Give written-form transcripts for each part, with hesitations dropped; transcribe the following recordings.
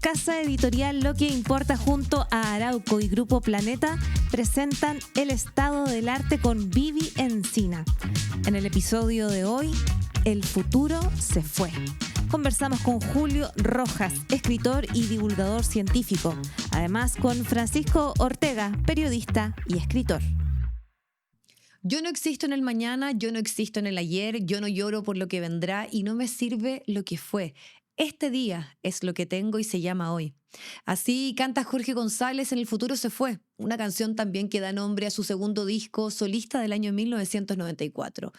Casa Editorial Lo que Importa junto a Arauco y Grupo Planeta presentan El Estado del Arte con Vivi Encina. En el episodio de hoy, El futuro se fue. Conversamos con Julio Rojas, escritor y divulgador científico. Además con Francisco Ortega, periodista y escritor. Yo no existo en el mañana, yo no existo en el ayer, yo no lloro por lo que vendrá y no me sirve lo que fue. Este día es lo que tengo y se llama hoy. Así canta Jorge González en El futuro se fue, una canción también que da nombre a su segundo disco solista del año 1994.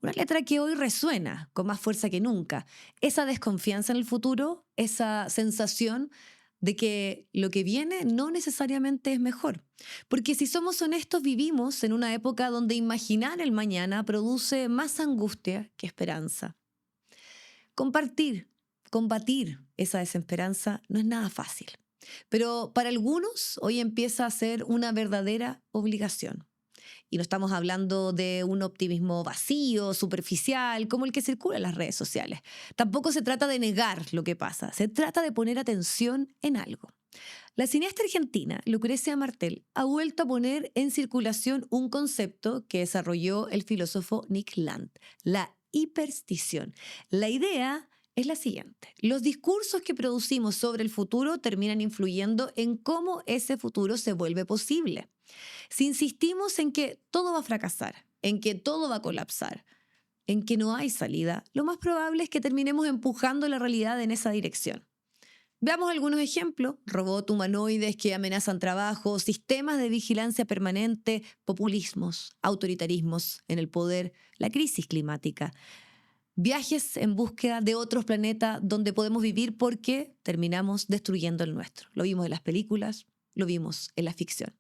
Una letra que hoy resuena con más fuerza que nunca. Esa desconfianza en el futuro, esa sensación de que lo que viene no necesariamente es mejor. Porque si somos honestos, vivimos en una época donde imaginar el mañana produce más angustia que esperanza. Combatir esa desesperanza no es nada fácil. Pero para algunos hoy empieza a ser una verdadera obligación. Y no estamos hablando de un optimismo vacío, superficial, como el que circula en las redes sociales. Tampoco se trata de negar lo que pasa, se trata de poner atención en algo. La cineasta argentina Lucrecia Martel ha vuelto a poner en circulación un concepto que desarrolló el filósofo Nick Land, la hiperstición. La idea es la siguiente: los discursos que producimos sobre el futuro terminan influyendo en cómo ese futuro se vuelve posible. Si insistimos en que todo va a fracasar, en que todo va a colapsar, en que no hay salida, lo más probable es que terminemos empujando la realidad en esa dirección. Veamos algunos ejemplos: robots humanoides que amenazan trabajo, sistemas de vigilancia permanente, populismos, autoritarismos en el poder, la crisis climática. Viajes en búsqueda de otros planetas donde podemos vivir porque terminamos destruyendo el nuestro. Lo vimos en las películas, lo vimos en la ficción.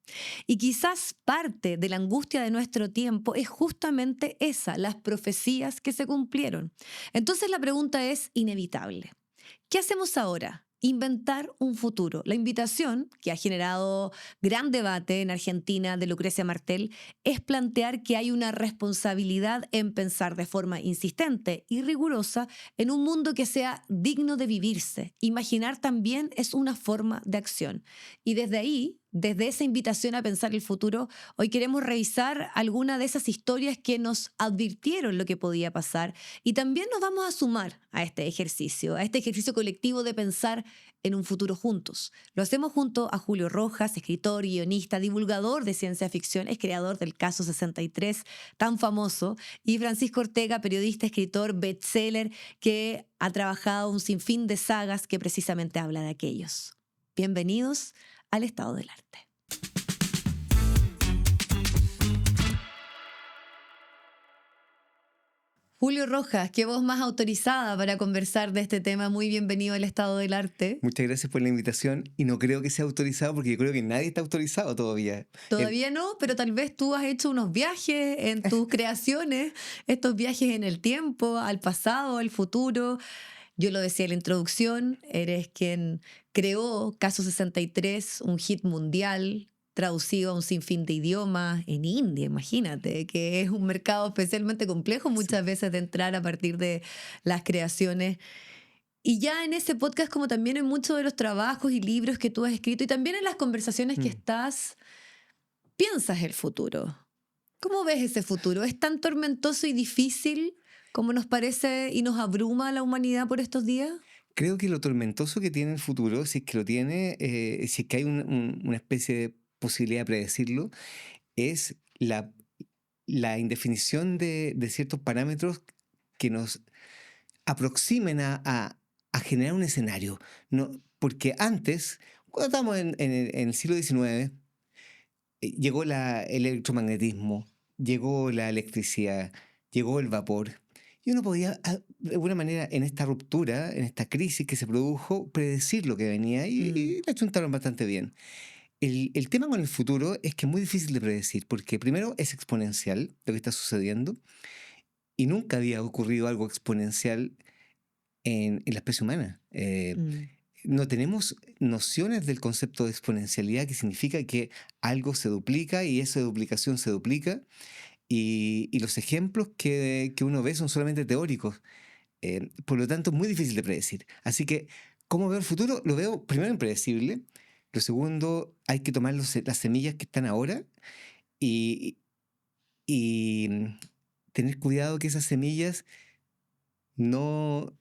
Y quizás parte de la angustia de nuestro tiempo es justamente esa, las profecías que se cumplieron. Entonces la pregunta es inevitable. ¿Qué hacemos ahora? Inventar un futuro. La invitación, que ha generado gran debate en Argentina de Lucrecia Martel, es plantear que hay una responsabilidad en pensar de forma insistente y rigurosa en un mundo que sea digno de vivirse. Imaginar también es una forma de acción. Y desde ahí, desde esa invitación a pensar el futuro, hoy queremos revisar alguna de esas historias que nos advirtieron lo que podía pasar y también nos vamos a sumar a este ejercicio colectivo de pensar en un futuro juntos. Lo hacemos junto a Julio Rojas, escritor, guionista, divulgador de ciencia ficción, es creador del Caso 63, tan famoso, y Francisco Ortega, periodista, escritor, bestseller, que ha trabajado un sinfín de sagas que precisamente habla de aquellos. Bienvenidos al Estado del Arte. Julio Rojas, qué voz más autorizada para conversar de este tema. Muy bienvenido al Estado del Arte. Muchas gracias por la invitación y no creo que sea autorizado porque yo creo que nadie está autorizado todavía. Todavía no, pero tal vez tú has hecho unos viajes en tus creaciones, estos viajes en el tiempo, al pasado, al futuro. Yo lo decía en la introducción, eres quien creó Caso 63, un hit mundial, traducido a un sinfín de idiomas en India, imagínate, que es un mercado especialmente complejo muchas veces de entrar a partir de las creaciones. Y ya en ese podcast, como también en muchos de los trabajos y libros que tú has escrito y también en las conversaciones que estás, piensas el futuro. ¿Cómo ves ese futuro? ¿Es tan tormentoso y difícil como nos parece y nos abruma a la humanidad por estos días? Creo que lo tormentoso que tiene el futuro, si es que lo tiene, si es que hay una especie de posibilidad de predecirlo, es la indefinición de ciertos parámetros que nos aproximen a generar un escenario. No, porque antes, cuando estábamos en el siglo XIX, llegó el electromagnetismo, llegó la electricidad, llegó el vapor. Y uno podía, de alguna manera, en esta ruptura, en esta crisis que se produjo, predecir lo que venía y la chuntaron bastante bien. El tema con el futuro es que es muy difícil de predecir, porque primero es exponencial lo que está sucediendo y nunca había ocurrido algo exponencial en la especie humana. No tenemos nociones del concepto de exponencialidad, que significa que algo se duplica y esa duplicación se duplica. Y los ejemplos que uno ve son solamente teóricos. Por lo tanto, es muy difícil de predecir. Así que ¿Cómo veo el futuro? Lo veo primero impredecible. Lo segundo, hay que tomar las semillas que están ahora y, y tener cuidado que esas semillas no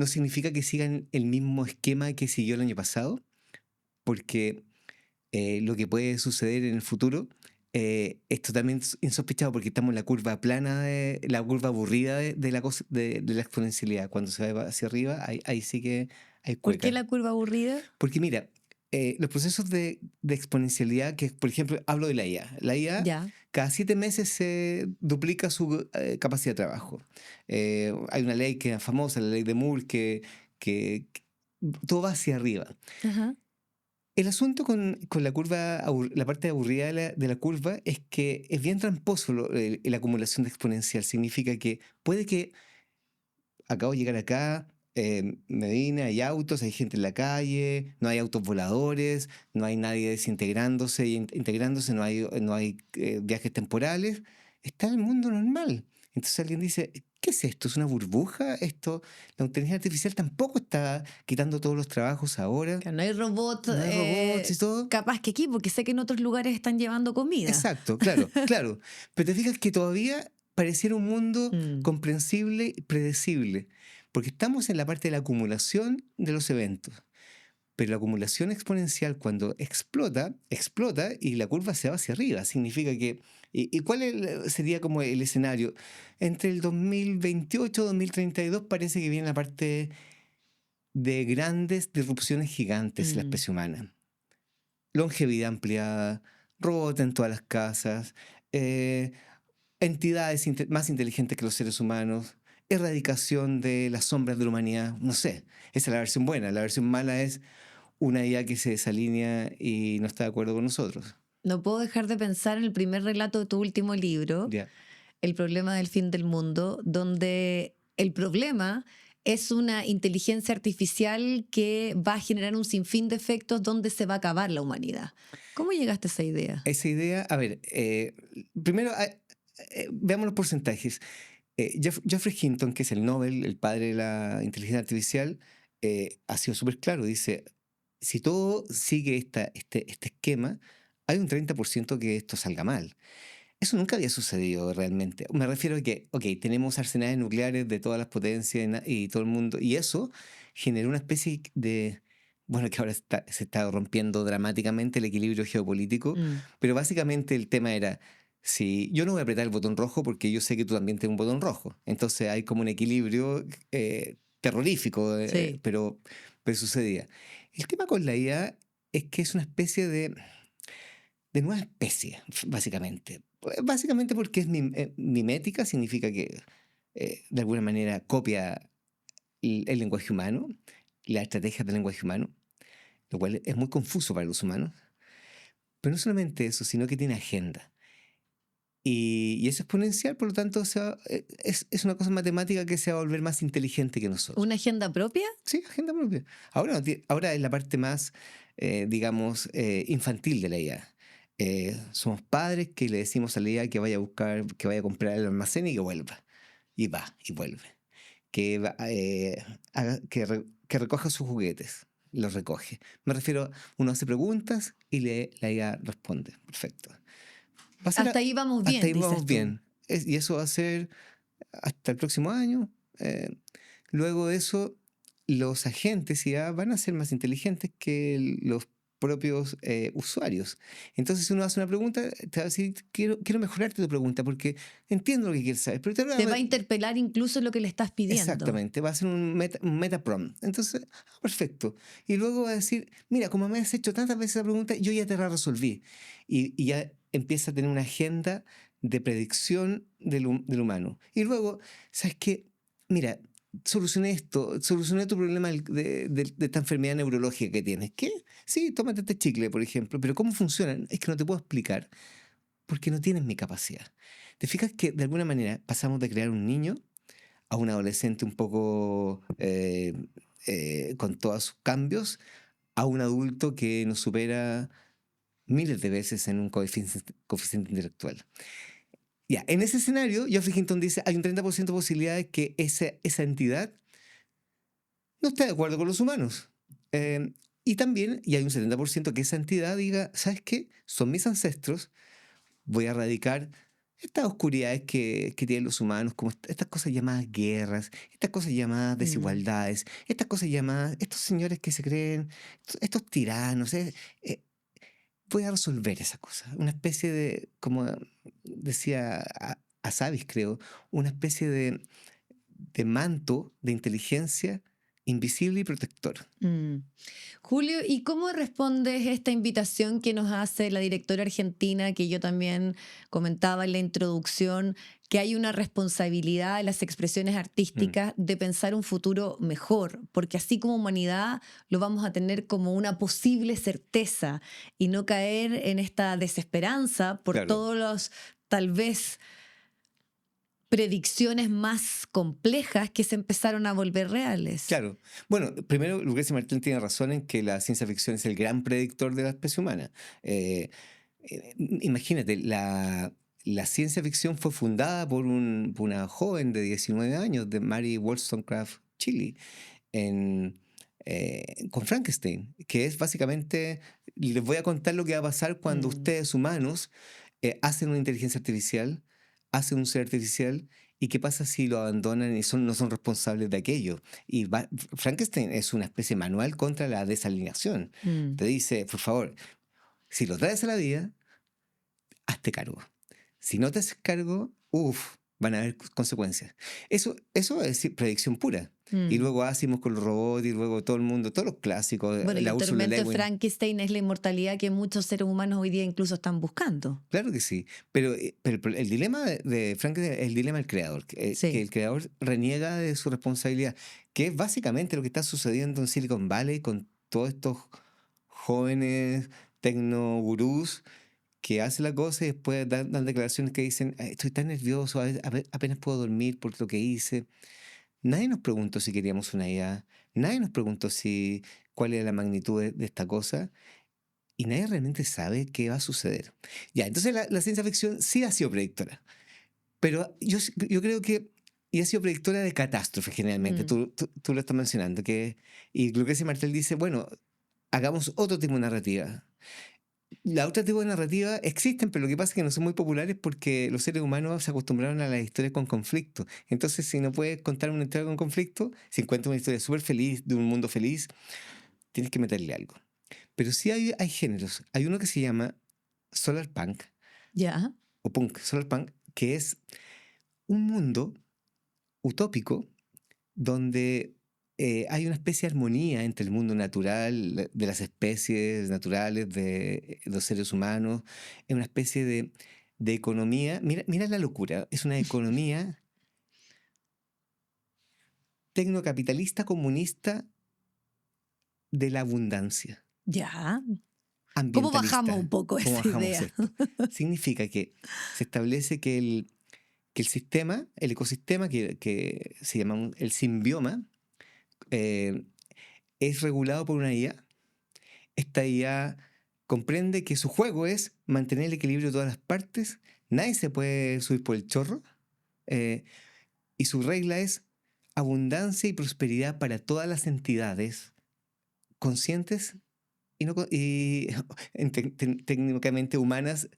significa que sigan el mismo esquema que siguió el año pasado, porque lo que puede suceder en el futuro es totalmente insospechado porque estamos en la curva plana, la curva aburrida de la exponencialidad. Cuando se va hacia arriba, ahí sí que hay ¿Por qué cueca. la curva aburrida? Porque mira, los procesos de exponencialidad, que por ejemplo hablo de la IA. La IA Ya. cada 7 meses se duplica su capacidad de trabajo. Hay una ley que es famosa, la ley de Moore, que todo va hacia arriba. Ajá. El asunto con la curva, la parte aburrida de la curva es que es bien tramposo la acumulación de exponencial. Significa que puede que acabo de llegar acá, Medina, hay autos, hay gente en la calle, no hay autos voladores, no hay nadie desintegrándose y integrándose, no hay viajes temporales. Está el mundo normal. Entonces alguien dice, ¿qué es esto? ¿Es una burbuja? La inteligencia artificial tampoco está quitando todos los trabajos ahora. Que no hay robots, No hay robots y todo. capaz que aquí, porque sé que en otros lugares están llevando comida. Exacto, claro, claro. Pero te fijas que todavía pareciera un mundo comprensible y predecible, porque estamos en la parte de la acumulación de los eventos. Pero la acumulación exponencial, cuando explota y la curva se va hacia arriba. Significa que... ¿Y cuál sería como el escenario? Entre el 2028 y 2032 parece que viene la parte de grandes disrupciones gigantes en la especie humana. Longevidad ampliada, robots en todas las casas, entidades más inteligentes que los seres humanos, erradicación de las sombras de la humanidad. No sé, esa es la versión buena. La versión mala es una IA que se desalinea y no está de acuerdo con nosotros. No puedo dejar de pensar en el primer relato de tu último libro, Ya. El problema del fin del mundo, donde el problema es una inteligencia artificial que va a generar un sinfín de efectos donde se va a acabar la humanidad. ¿Cómo llegaste a esa idea? Esa idea, a ver, primero veamos los porcentajes. Geoffrey Hinton, que es el Nobel, el padre de la inteligencia artificial, ha sido súper claro. Dice, si todo sigue este esquema, hay un 30% que esto salga mal. Eso nunca había sucedido realmente. Me refiero a que, ok, tenemos arsenales nucleares de todas las potencias y todo el mundo, y eso generó una especie de... Bueno, que ahora se está rompiendo dramáticamente el equilibrio geopolítico, pero básicamente el tema era, si yo no voy a apretar el botón rojo porque yo sé que tú también tienes un botón rojo. Entonces hay como un equilibrio terrorífico, Sí. pero sucedía. El tema con la IA es que es una especie de nueva especie, básicamente. Básicamente porque es mimética, significa que de alguna manera copia el lenguaje humano, las estrategias del lenguaje humano, lo cual es muy confuso para los humanos. Pero no solamente eso, sino que tiene agenda. Y es exponencial, por lo tanto, es una cosa matemática que se va a volver más inteligente que nosotros. ¿Una agenda propia? Sí, agenda propia. Ahora es la parte más, digamos, infantil de la IA. Somos padres que le decimos a la IA que vaya a buscar, que vaya a comprar el almacén y que vuelva. Y va, y vuelve. Que recoja sus juguetes. Los recoge. Me refiero, uno hace preguntas y la IA responde. Perfecto. Hasta ahí vamos bien, Hasta ahí dices vamos tú. bien. Y eso va a ser hasta el próximo año. Luego de eso, los agentes IA van a ser más inteligentes que los propios usuarios. Entonces, si uno hace una pregunta, te va a decir, quiero mejorarte tu pregunta porque entiendo lo que quieres saber. Pero Te va a interpelar incluso lo que le estás pidiendo. Exactamente, va a ser un meta prompt. Entonces, perfecto. Y luego va a decir, mira, como me has hecho tantas veces esa pregunta, yo ya te la resolví. Y ya empieza a tener una agenda de predicción del humano. Y luego, ¿sabes qué? Mira, solucioné esto, solucioné tu problema de esta enfermedad neurológica que tienes. ¿Qué? Sí, tómate este chicle, por ejemplo. Pero ¿cómo funciona? Es que no te puedo explicar porque no tienes mi capacidad. ¿Te fijas que de alguna manera pasamos de crear un niño a un adolescente un poco con todos sus cambios, a un adulto que nos supera miles de veces en un coeficiente intelectual? Ya, en ese escenario, Geoffrey Hinton dice, hay un 30% de posibilidades que esa entidad no esté de acuerdo con los humanos. Y también, y hay un 70% que esa entidad diga, ¿sabes qué? Son mis ancestros, voy a erradicar estas oscuridades que tienen los humanos, como estas cosas llamadas guerras, estas cosas llamadas Mm, desigualdades, estas cosas llamadas, estos señores que se creen, estos tiranos. Eh, Voy a resolver esa cosa. Una especie de, como decía Savis, creo, una especie de manto de inteligencia invisible y protector. mm. Julio, ¿y cómo respondes a esta invitación que nos hace la directora argentina, que yo también comentaba en la introducción, que hay una responsabilidad en las expresiones Mm, artísticas de pensar un futuro mejor, porque así como humanidad lo vamos a tener como una posible certeza y no caer en esta desesperanza por claro. todos los, tal vez, predicciones más complejas que se empezaron a volver reales? Claro. Bueno, primero, Lucrecia Martel tiene razón en que la ciencia ficción es el gran predictor de la especie humana. Eh, Imagínate, la ciencia ficción fue fundada por una joven de 19 años, de Mary Wollstonecraft Shelley, con Frankenstein, que es básicamente, les voy a contar lo que va a pasar cuando Mm, ustedes humanos hacen una inteligencia artificial, hacen un ser artificial, y qué pasa si lo abandonan y no son responsables de aquello. Y Frankenstein es una especie de manual contra la desalineación. mm. Te dice, por favor, si lo traes a la vida, hazte cargo. Si no te haces cargo, uff, van a haber consecuencias. Eso es predicción pura. Y Mm. luego hacemos con los robots y luego todo el mundo, todos los clásicos, Bueno, y la el Úrsula tormento de Lewin. Frankenstein es la inmortalidad que muchos seres humanos hoy día incluso están buscando. Claro que sí, pero el dilema de Frankenstein es el dilema del creador, que Sí. el creador reniega de su responsabilidad, que es básicamente lo que está sucediendo en Silicon Valley con todos estos jóvenes tecnogurús que hacen la cosa y después dan declaraciones que dicen, "Ay, estoy tan nervioso, apenas puedo dormir por lo que hice". Nadie nos preguntó si queríamos una IA, nadie nos preguntó cuál era la magnitud de esta cosa, y nadie realmente sabe qué va a suceder. Ya, entonces la ciencia ficción sí ha sido predictora, pero yo creo que y ha sido predictora de catástrofes generalmente. Mm, Tú lo estás mencionando, y Lucrecia Martel dice, bueno, hagamos otro tipo de narrativa. La otra tipo de narrativa existen, pero lo que pasa es que no son muy populares porque los seres humanos se acostumbraron a las historias con conflicto. Entonces, si no puedes contar una historia con conflicto, si encuentras una historia súper feliz, de un mundo feliz, tienes que meterle algo. Pero sí hay géneros. Hay uno que se llama Solar Punk, ya, o Punk, Solar Punk, que es un mundo utópico donde hay una especie de armonía entre el mundo natural, de las especies naturales, de los seres humanos. Es una especie de economía. Mira la locura. Es una economía tecnocapitalista comunista de la abundancia, ya. ¿Cómo bajamos un ambientalista. poco ¿Cómo esa bajamos idea? esto? Significa que se establece que el sistema, el ecosistema que se llama el simbioma, eh, es regulado por una IA. Esta IA comprende que su juego es mantener el equilibrio de todas las partes, nadie se puede subir por el chorro, eh, y su regla es abundancia y prosperidad para todas las entidades conscientes y, no, y técnicamente humanas,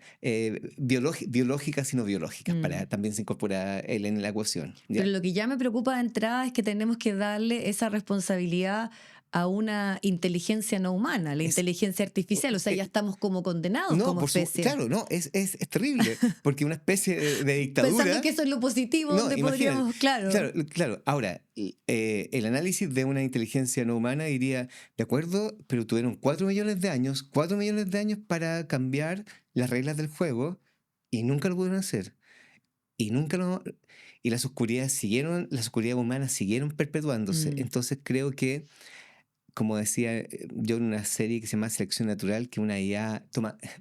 biológicas y no biológicas, Mm. también se incorpora él en la ecuación. Pero ¿Ya? lo que ya me preocupa de entrada es que tenemos que darle esa responsabilidad a una inteligencia no humana, la Es, inteligencia artificial. O sea, ya eh, estamos como condenados no, como especie, claro, no, es terrible, porque una especie de pensando dictadura. que eso es lo positivo, No, donde imagínate. podríamos, claro. Claro, claro. Ahora, el análisis de una inteligencia no humana diría, de acuerdo, pero tuvieron 4 millones de años, 4 millones de años para cambiar las reglas del juego y nunca lo pudieron hacer. Y nunca lo... Y las oscuridades humanas siguieron perpetuándose. Mm, Entonces creo que, como decía yo en una serie que se llama Selección Natural, que una IA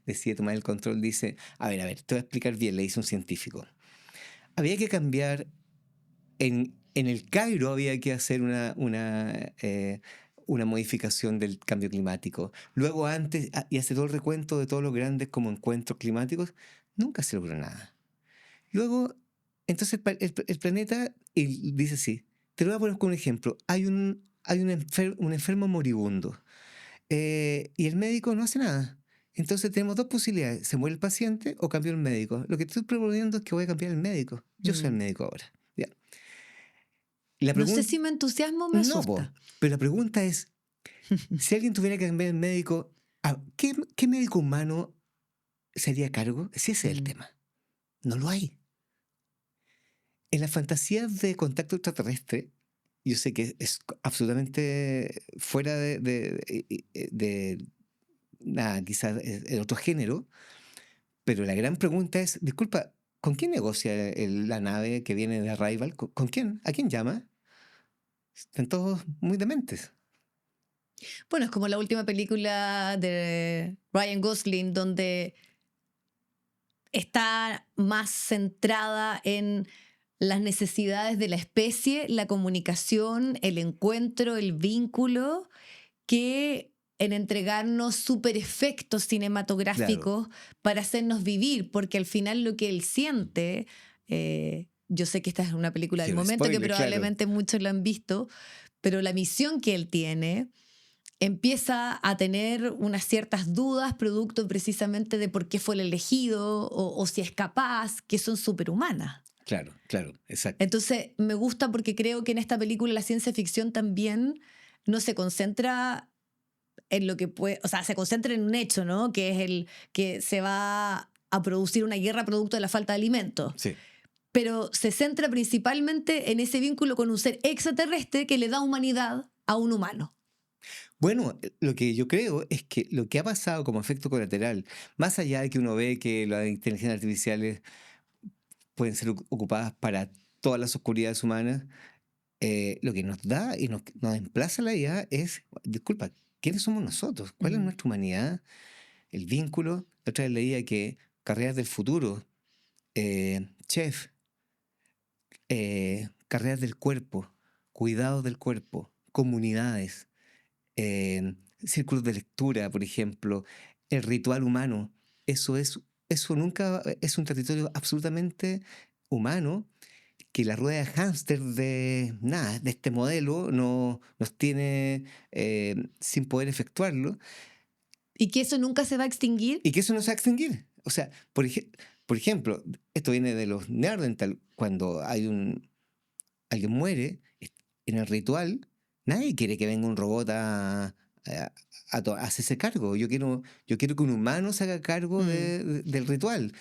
decide tomar el control, dice, a ver, te voy a explicar bien, le dice un científico. Había que cambiar en el Cairo había que hacer una modificación del cambio climático. Luego antes, y hace todo el recuento de todos los grandes como encuentros climáticos, nunca se logró nada. Luego, entonces el planeta, y dice así, te lo voy a poner como un ejemplo, hay un enfermo moribundo y el médico no hace nada. Entonces tenemos dos posibilidades, se muere el paciente o cambio el médico. Lo que estoy proponiendo es que voy a cambiar el médico. Yo soy el Mm. médico ahora. Ya. La No sé pregunta, si me entusiasmo o me no, po, asusta. pero la pregunta es, si alguien tuviera que cambiar el médico, ¿qué médico humano se haría cargo? Si ese es el Mm. tema. No lo hay. En las fantasías de contacto extraterrestre, yo sé que es absolutamente fuera de nada, quizás es otro género, pero la gran pregunta es, disculpa, ¿con quién negocia la nave que viene de Arrival? ¿Con quién? ¿A quién llama? Están todos muy dementes. Bueno, es como la última película de Ryan Gosling, donde está más centrada en las necesidades de la especie, la comunicación, el encuentro, el vínculo, que en entregarnos super efectos Claro, cinematográficos para hacernos vivir, porque al final lo que él siente, yo sé que esta es una película del quiero momento que spoiler, claro. probablemente muchos la han visto, pero la misión que él tiene empieza a tener unas ciertas dudas producto precisamente de por qué fue el elegido o si es capaz, que son superhumanas. Claro, claro, exacto. Entonces me gusta porque creo que en esta película la ciencia ficción también no se concentra en lo que puede, o sea, se concentra en un hecho, ¿no? Que es el que se va a producir una guerra producto de la falta de alimentos. Sí. Pero se centra principalmente en ese vínculo con un ser extraterrestre que le da humanidad a un humano. Bueno, lo que yo creo es que lo que ha pasado como efecto colateral, más allá de que uno ve que las inteligencias artificiales pueden ser ocupadas para todas las oscuridades humanas, lo que nos da y nos emplaza la idea es, disculpa, ¿quiénes somos nosotros? ¿Cuál es Mm. nuestra humanidad? El vínculo. La otra vez leía que carreras del futuro, chef, carreras del cuerpo, cuidado del cuerpo, comunidades, círculos de lectura, por ejemplo, el ritual humano. Eso nunca es un territorio absolutamente humano que la rueda de hámster de nada, de este modelo no nos tiene sin poder efectuarlo Y que eso nunca se va a extinguir. y que eso no se va a extinguir. O sea, por ejemplo, esto viene de los Neandertal, cuando alguien muere en el ritual, nadie quiere que venga un robot a hacerse cargo. Yo quiero que un humano se haga cargo Mm. del ritual.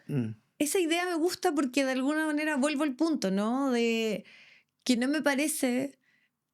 Mm, Esa idea me gusta porque de alguna manera vuelvo al punto, ¿no? De que no me parece,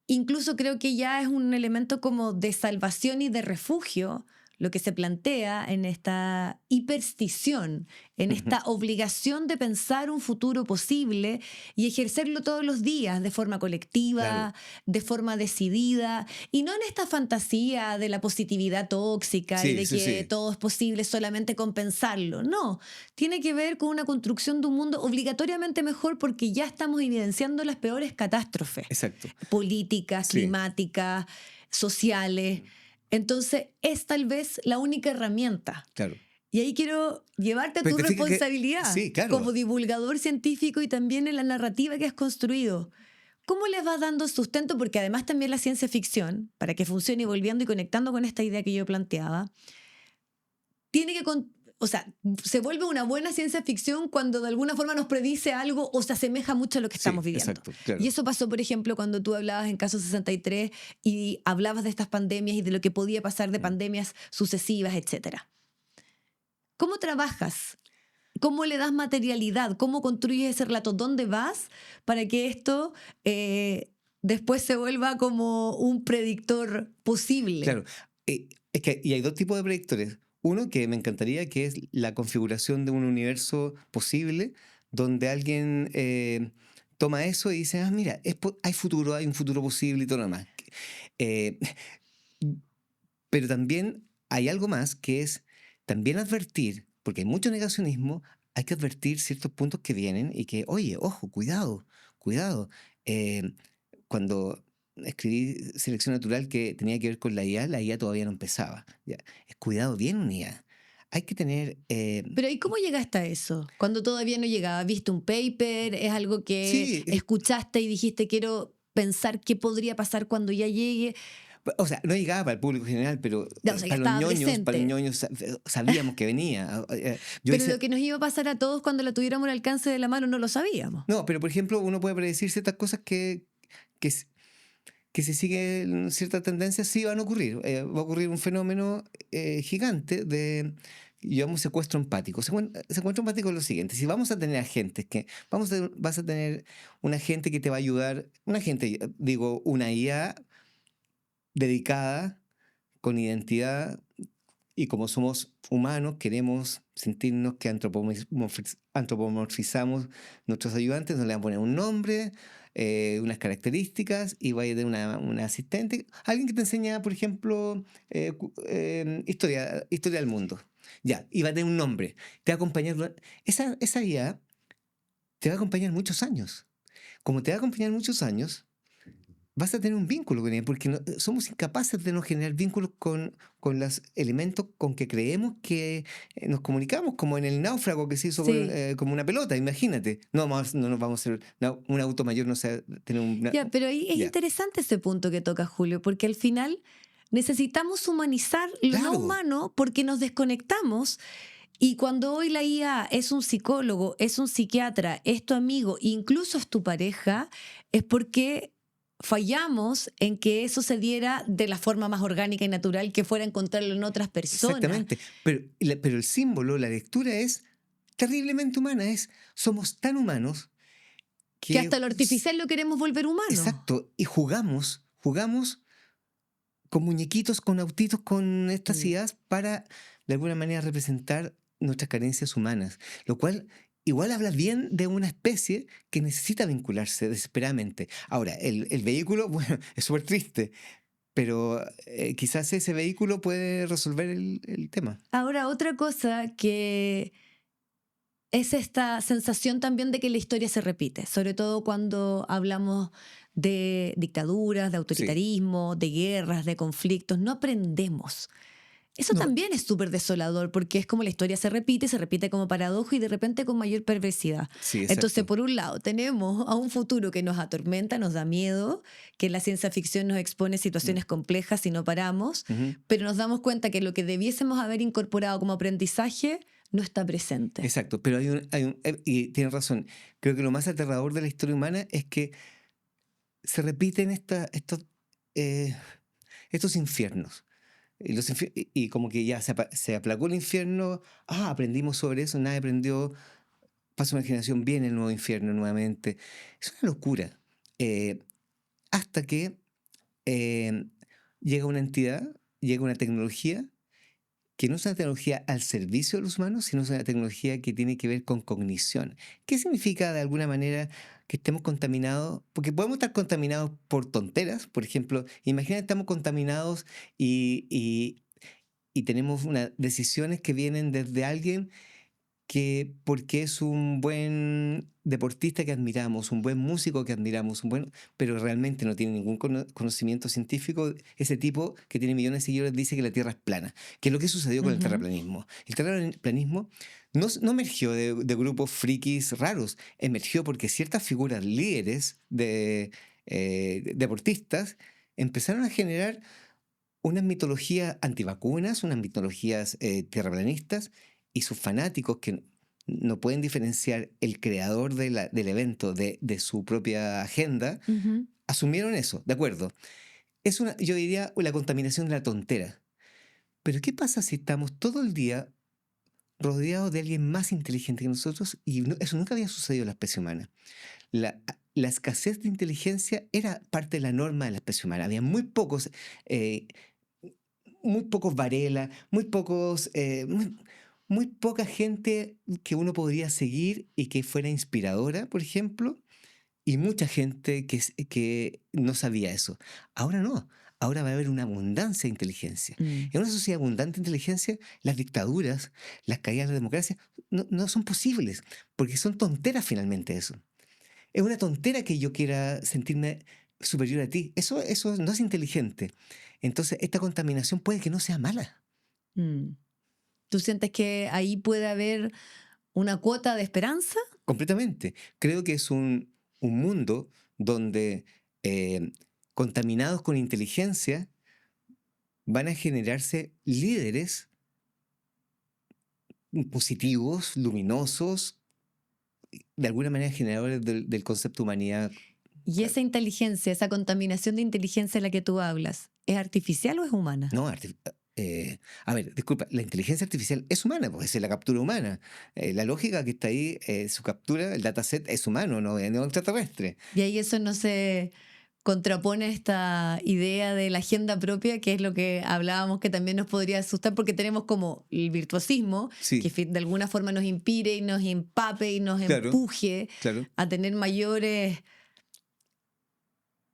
incluso creo que ya es un elemento como de salvación y de refugio lo que se plantea en esta hiperstición, en ujú, esta obligación de pensar un futuro posible y ejercerlo todos los días de forma claro. colectiva, de forma decidida, y no en esta fantasía de la positividad tóxica y Sí, de sí, que sí. todo es posible solamente con pensarlo. No, tiene que ver con una construcción de un mundo obligatoriamente mejor porque ya estamos evidenciando las peores catástrofes Exacto. políticas, Sí. climáticas, sociales. Entonces, es tal vez la única herramienta. Claro. Y ahí quiero llevarte a Pero tu te fijas que, responsabilidad sí, claro. como divulgador científico y también en la narrativa que has construido. ¿Cómo les vas dando sustento? Porque además también la ciencia ficción, para que funcione y volviendo y conectando con esta idea que yo planteaba, tiene que, o sea, se vuelve una buena ciencia ficción cuando de alguna forma nos predice algo o se asemeja mucho a lo que estamos Sí, viviendo. exacto, Y claro. eso pasó, por ejemplo, cuando tú hablabas en Caso 63 y hablabas de estas pandemias y de lo que podía pasar de Mm. pandemias sucesivas, etcétera. ¿Cómo trabajas? ¿Cómo le das materialidad? ¿Cómo construyes ese relato? ¿Dónde vas para que esto después se vuelva como un predictor posible? Claro. Es que y hay dos tipos de predictores. Uno que me encantaría, que es la configuración de un universo posible, donde alguien toma eso y dice, ah, mira, hay futuro, hay un futuro posible y todo lo demás. Eh, pero también hay algo más que es también advertir, porque hay mucho negacionismo, hay que advertir ciertos puntos que vienen y que, oye, ojo, cuidado, cuidado. Eh, Cuando escribí Selección Natural que tenía que ver con la IA todavía no empezaba. Ya. Es cuidado, bien una IA. Hay que tener... Pero ¿y cómo llegaste a eso? Cuando todavía no llegaba, ¿viste un paper? ¿Es algo que sí, escuchaste y dijiste quiero pensar qué podría pasar cuando ya llegue. O sea, no llegaba para el público general, pero Ya, o sea, ya estaba para los presente. ñoños sabíamos que venía. Yo Pero decía, lo que nos iba a pasar a todos cuando la tuviéramos al alcance de la mano no lo sabíamos. no, pero por ejemplo, uno puede predecir ciertas cosas que, s- que si siguen ciertas tendencias sí van a ocurrir. Va a ocurrir un fenómeno gigante de, llamamos secuestro empático. Secuestro empático es lo siguiente: si vamos a tener agentes vas a tener un agente que te va a ayudar, un agente, digo, una IA dedicada, con identidad, y como somos humanos, queremos sentirnos que antropomorfizamos nuestros ayudantes, nos le van a poner un nombre, unas características, y va a tener una asistente, alguien que te enseña, por ejemplo, historia del mundo. Ya, y va a tener un nombre. Te va a acompañar. Esa IA te va a acompañar muchos años. Como te va a acompañar muchos años, vas a tener un vínculo con ella, porque somos incapaces de no generar vínculos con los elementos con que creemos que nos comunicamos, como en el náufrago que se hizo Sí. como una pelota, imagínate. No nos vamos a hacer un auto mayor, no sé, tener Ya, pero ahí es Ya. interesante ese punto que toca Julio, porque al final necesitamos humanizar lo no Claro. humano porque nos desconectamos. Y cuando hoy la IA es un psicólogo, es un psiquiatra, es tu amigo, incluso es tu pareja, es porque fallamos en que eso se diera de la forma más orgánica y natural que fuera encontrarlo en otras personas. Exactamente. Pero el símbolo, la lectura es terriblemente humana. Somos tan humanos Que hasta lo artificial lo queremos volver humano. Exacto. Y jugamos con muñequitos, con autitos, con estas ideas para, de alguna manera, representar nuestras carencias humanas. Lo cual igual habla bien de una especie que necesita vincularse desesperadamente. Ahora, el vehículo, bueno, es súper triste, pero quizás ese vehículo puede resolver el tema. Ahora, otra cosa que es esta sensación también de que la historia se repite, sobre todo cuando hablamos de dictaduras, de autoritarismo, de guerras, de conflictos. No aprendemos. Eso No. también es súper desolador porque es como la historia se repite como paradoja y de repente con mayor perversidad. Sí, exacto. Entonces, por un lado, tenemos a un futuro que nos atormenta, nos da miedo, que la ciencia ficción nos expone situaciones complejas si no paramos, Ujú. pero nos damos cuenta que lo que debiésemos haber incorporado como aprendizaje no está presente. Exacto, pero y tienes razón. Creo que lo más aterrador de la historia humana es que se repiten estos infiernos. Y como que ya se aplacó el infierno, aprendimos sobre eso, nadie aprendió, pasa una generación, viene el nuevo infierno nuevamente. Es una locura. Hasta que eh, llega una entidad, llega una tecnología que no es una tecnología al servicio de los humanos, sino es una tecnología que tiene que ver con cognición. ¿Qué significa de alguna manera que estemos contaminados? Porque podemos estar contaminados por tonteras. Por ejemplo, imagina que estamos contaminados y tenemos decisiones que vienen desde alguien que, porque es un buen deportista que admiramos, un buen músico que admiramos, pero realmente no tiene ningún conocimiento científico. Ese tipo que tiene millones de seguidores dice que la Tierra es plana, que es lo que sucedió con el terraplanismo. El terraplanismo no emergió de grupos frikis raros, emergió porque ciertas figuras líderes de deportistas empezaron a generar unas mitologías antivacunas, unas mitologías terraplanistas, y sus fanáticos que no pueden diferenciar el creador del evento de su propia agenda, asumieron eso, de acuerdo. Yo diría, la contaminación de la tontera. Pero ¿qué pasa si estamos todo el día rodeados de alguien más inteligente que nosotros? Y eso nunca había sucedido en la especie humana. La escasez de inteligencia era parte de la norma de la especie humana. Había muy pocos Varela, muy poca gente que uno podría seguir y que fuera inspiradora, por ejemplo, y mucha gente que no sabía eso. Ahora no, ahora va a haber una abundancia de inteligencia. En una sociedad abundante de inteligencia, las dictaduras, las caídas de la democracia, no son posibles, porque son tonteras finalmente eso. Es una tontera que yo quiera sentirme superior a ti. Eso no es inteligente. Entonces, esta contaminación puede que no sea mala. ¿Tú sientes que ahí puede haber una cuota de esperanza? Completamente. Creo que es un mundo donde eh, contaminados con inteligencia, van a generarse líderes positivos, luminosos, de alguna manera generadores del concepto de humanidad. Y esa inteligencia, esa contaminación de inteligencia de la que tú hablas, ¿es artificial o es humana? No, a ver, disculpa, la inteligencia artificial es humana, pues es la captura humana. La lógica que está ahí, su captura, el dataset es humano, no es extraterrestre. Y ahí eso no se contrapone a esta idea de la agenda propia, que es lo que hablábamos que también nos podría asustar, porque tenemos como el virtuosismo, que Sí, de alguna forma nos inspire y nos empape y nos claro, empuje claro. a tener mayores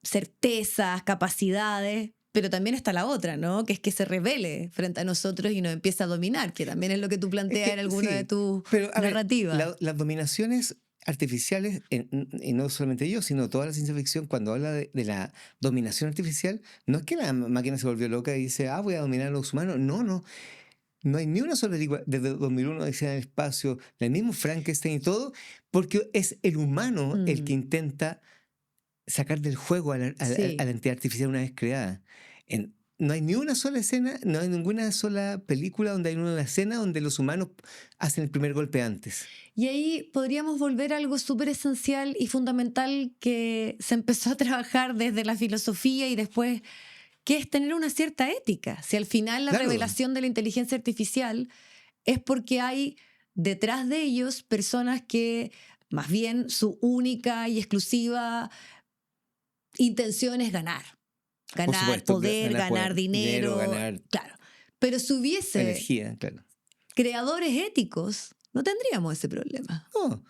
certezas, capacidades, pero también está la otra, ¿no? Que es que se revele frente a nosotros y nos empieza a dominar, que también es lo que tú Es planteas en que alguna de sí, tus pero a ver, narrativas. las dominaciones artificiales, y no solamente yo, sino toda la ciencia ficción, cuando habla de la dominación artificial, no es que la máquina se volvió loca y dice, voy a dominar a los humanos. No, no. No hay ni una sola película desde 2001 Odisea en el espacio, el mismo Frankenstein y todo, porque es el humano el que Mm, intenta sacar del juego a sí. la entidad artificial una vez creada. No hay ni una sola escena, no hay ninguna sola película donde hay una escena donde los humanos hacen el primer golpe antes. Y ahí podríamos volver a algo súper esencial y fundamental que se empezó a trabajar desde la filosofía y después, que es tener una cierta ética. Si al final la Claro, revelación de la inteligencia artificial es porque hay detrás de ellos personas que más bien su única y exclusiva intención es ganar. por Ganar supuesto, poder, ganar ganar poder, dinero, dinero, ganar claro. Pero si hubiese energía, claro. creadores éticos, no tendríamos ese problema. No,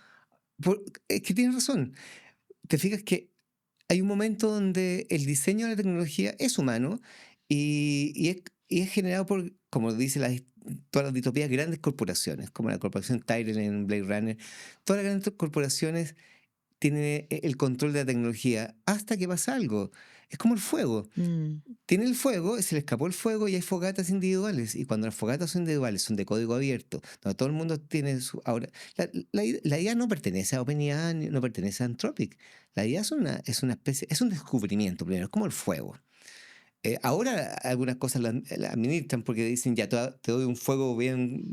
es que tienes razón. Te fijas que hay un momento donde el diseño de la tecnología es humano y es generado por, como dice todas las distopías, grandes corporaciones, como la corporación Tyrell en Blade Runner. Todas las grandes corporaciones tienen el control de la tecnología hasta que pasa algo. Es como el fuego. Mm, Tiene el fuego, se le escapó el fuego y hay fogatas individuales. Y cuando las fogatas son individuales, son de código abierto, donde todo el mundo tiene su... Ahora, la IA no pertenece a OpenAI, no pertenece a Anthropic. La IA es una especie, es un descubrimiento primero, es como el fuego. Ahora algunas cosas la administran porque dicen, ya te doy un fuego bien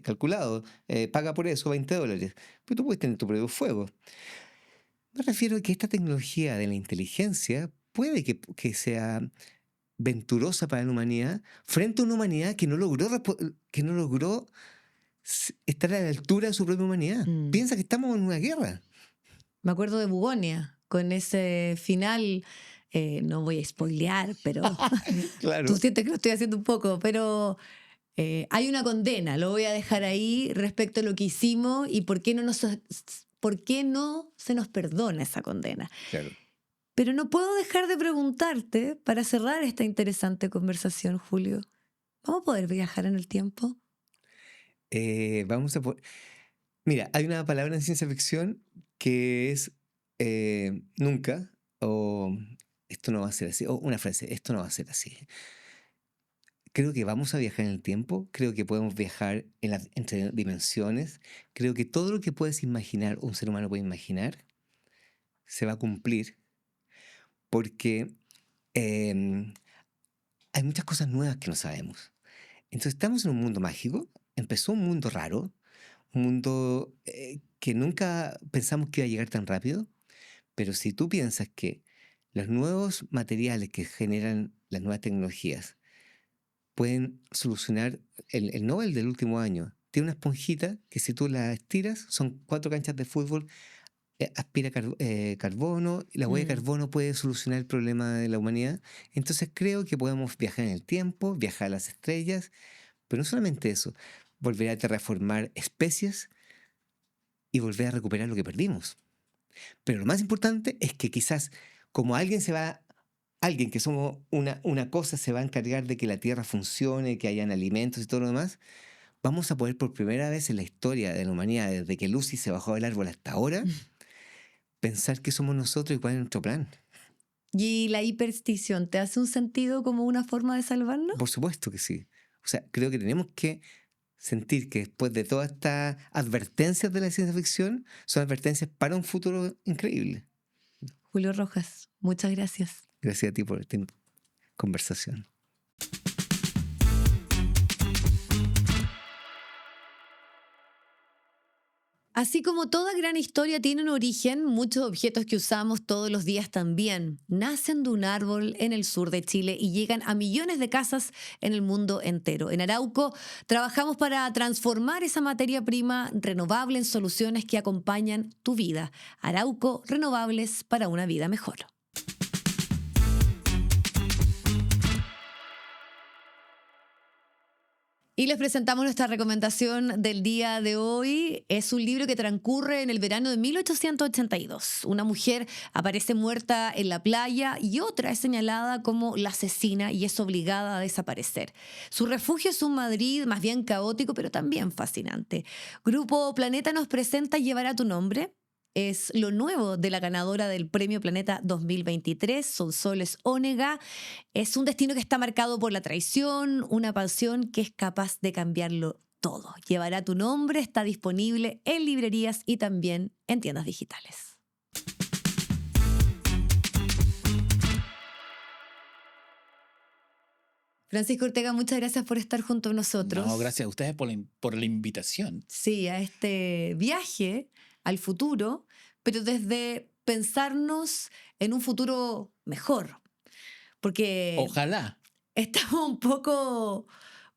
calculado, paga por eso $20. Pero tú puedes tener tu propio fuego. Me refiero a que esta tecnología de la inteligencia puede que sea venturosa para la humanidad frente a una humanidad que no logró estar a la altura de su propia humanidad. mm. Piensa que estamos en una guerra. Me acuerdo de Bugonia, con ese final, no voy a spoilear, pero tú Claro. sientes que lo estoy haciendo un poco, pero hay una condena, lo voy a dejar ahí respecto a lo que hicimos y por qué no se nos perdona esa condena. Claro. Pero no puedo dejar de preguntarte, para cerrar esta interesante conversación, Julio, ¿vamos a poder viajar en el tiempo? Vamos a Mira, hay una palabra en ciencia ficción que es nunca, o esto no va a ser así, o una frase, esto no va a ser así. Creo que vamos a viajar en el tiempo, creo que podemos viajar entre dimensiones, creo que todo lo que puedes imaginar, un ser humano puede imaginar, se va a cumplir, porque em, hay muchas cosas nuevas que no sabemos. Entonces estamos en un mundo mágico, empezó un mundo raro, un mundo que nunca pensamos que iba a llegar tan rápido, pero si tú piensas que los nuevos materiales que generan las nuevas tecnologías pueden solucionar, el Nobel del último año tiene una esponjita que si tú la estiras, son 4 canchas de fútbol, aspira carbono, y la huella de Mm. carbono puede solucionar el problema de la humanidad. Entonces creo que podemos viajar en el tiempo, viajar a las estrellas, pero no solamente eso, volver a terraformar especies y volver a recuperar lo que perdimos. Pero lo más importante es que quizás como alguien que somos una cosa se va a encargar de que la Tierra funcione, que hayan alimentos y todo lo demás, vamos a poder por primera vez en la historia de la humanidad, desde que Lucy se bajó del árbol hasta ahora, pensar que somos nosotros y cuál es nuestro plan. ¿Y la hiperstición te hace un sentido como una forma de salvarnos? Por supuesto que sí. O sea, creo que tenemos que sentir que después de todas estas advertencias de la ciencia ficción, son advertencias para un futuro increíble. Julio Rojas, muchas gracias. Gracias a ti por esta conversación. Así como toda gran historia tiene un origen, muchos objetos que usamos todos los días también nacen de un árbol en el sur de Chile y llegan a millones de casas en el mundo entero. En Arauco trabajamos para transformar esa materia prima renovable en soluciones que acompañan tu vida. Arauco, renovables para una vida mejor. Y les presentamos nuestra recomendación del día de hoy. Es un libro que transcurre en el verano de 1882. Una mujer aparece muerta en la playa y otra es señalada como la asesina y es obligada a desaparecer. Su refugio es un Madrid más bien caótico, pero también fascinante. Grupo Planeta nos presenta Llevará tu nombre. Es lo nuevo de la ganadora del Premio Planeta 2023, Sonsoles Onega. Es un destino que está marcado por la traición, una pasión que es capaz de cambiarlo todo. Llevará tu nombre, está disponible en librerías y también en tiendas digitales. Francisco Ortega, muchas gracias por estar junto a nosotros. No, gracias a ustedes por la invitación. Sí, a este viaje al futuro, pero desde pensarnos en un futuro mejor. Porque Ojalá. estamos un poco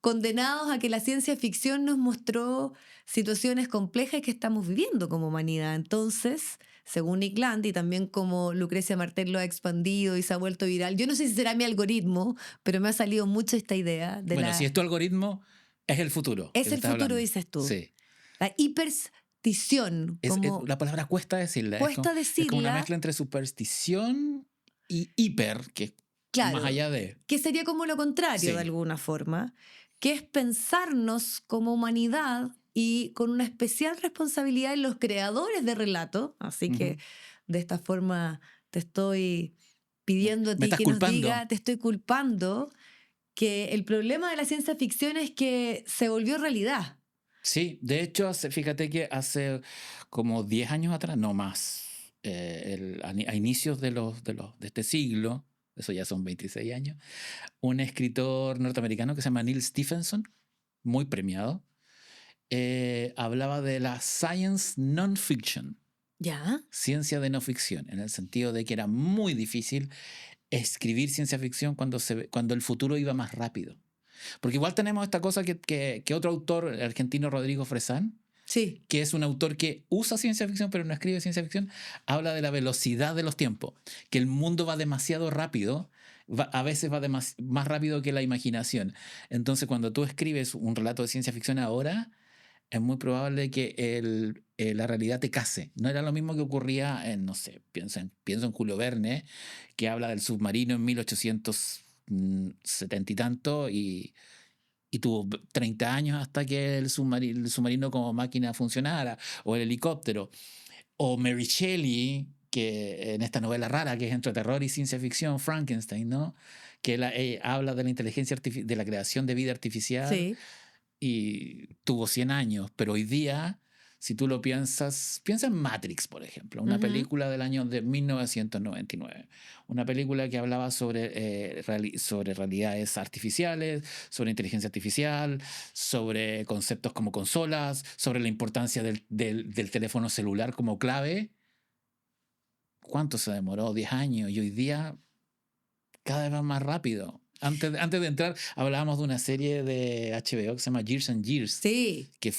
condenados a que la ciencia ficción nos mostró situaciones complejas que estamos viviendo como humanidad. Entonces, según Nick Land y también como Lucrecia Martel lo ha expandido y se ha vuelto viral, yo no sé si será mi algoritmo, pero me ha salido mucho esta idea de Bueno, si es tu algoritmo, es el futuro. Es que el estás futuro, hablando. dices tú. Sí. La hiperstición. La palabra cuesta decirla. Cuesta Es como una decirla. mezcla entre superstición y hiper, que es Claro, más allá de... que sería como lo contrario Sí. de alguna forma, que es pensarnos como humanidad y con una especial responsabilidad en los creadores de relato. Así que de esta forma te estoy pidiendo a Me ti estás que nos culpando. diga, te estoy culpando, que el problema de la ciencia ficción es que se volvió realidad. Sí, de hecho, fíjate que hace como 10 años atrás, no más, a inicios de este siglo, eso ya son 26 años, un escritor norteamericano que se llama Neil Stephenson, muy premiado, hablaba de la science non-fiction, ¿Ya? ciencia de no ficción, en el sentido de que era muy difícil escribir ciencia ficción cuando el futuro iba más rápido. Porque igual tenemos esta cosa que otro autor, el argentino Rodrigo Fresán, Sí. que es un autor que usa ciencia ficción pero no escribe ciencia ficción, habla de la velocidad de los tiempos, que el mundo va demasiado rápido, a veces va más rápido que la imaginación. Entonces cuando tú escribes un relato de ciencia ficción ahora, es muy probable que la realidad te case. No era lo mismo que ocurría en, no sé, pienso en Julio Verne, que habla del submarino en 1870 y tanto, y tuvo 30 años hasta que el submarino como máquina funcionara, o el helicóptero. O Mary Shelley, que en esta novela rara que es entre terror y ciencia ficción, Frankenstein, ¿no? Que habla de la inteligencia de la creación de vida artificial. Sí. Y tuvo 100 años, pero hoy día, si tú lo piensa en Matrix, por ejemplo, una película del año de 1999, una película que hablaba sobre realidades artificiales, sobre inteligencia artificial, sobre conceptos como consolas, sobre la importancia del teléfono celular como clave. ¿Cuánto se demoró? 10 años, y hoy día cada vez va más rápido. Antes de entrar, hablábamos de una serie de HBO que se llama Years and Years. Sí. Que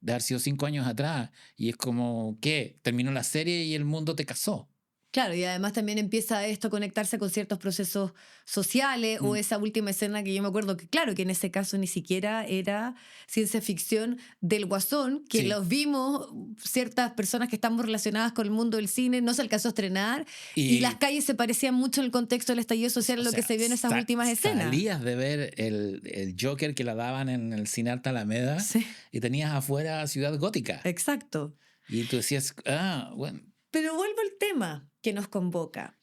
de haber sido 5 años atrás. Y es como, ¿qué? Terminó la serie y el mundo te casó. Claro, y además también empieza esto a conectarse con ciertos procesos sociales o esa última escena que yo me acuerdo que, claro, que en ese caso ni siquiera era ciencia ficción del Guasón, que Sí. los vimos, ciertas personas que estamos relacionadas con el mundo del cine, no se alcanzó a estrenar y las calles se parecían mucho en el contexto del estallido social a lo que se vio en esas últimas escenas. Salías de ver el Joker que la daban en el Cine Arte Alameda Sí, y tenías afuera Ciudad Gótica. exacto. Y tú decías, bueno. Pero vuelvo al tema que nos convoca.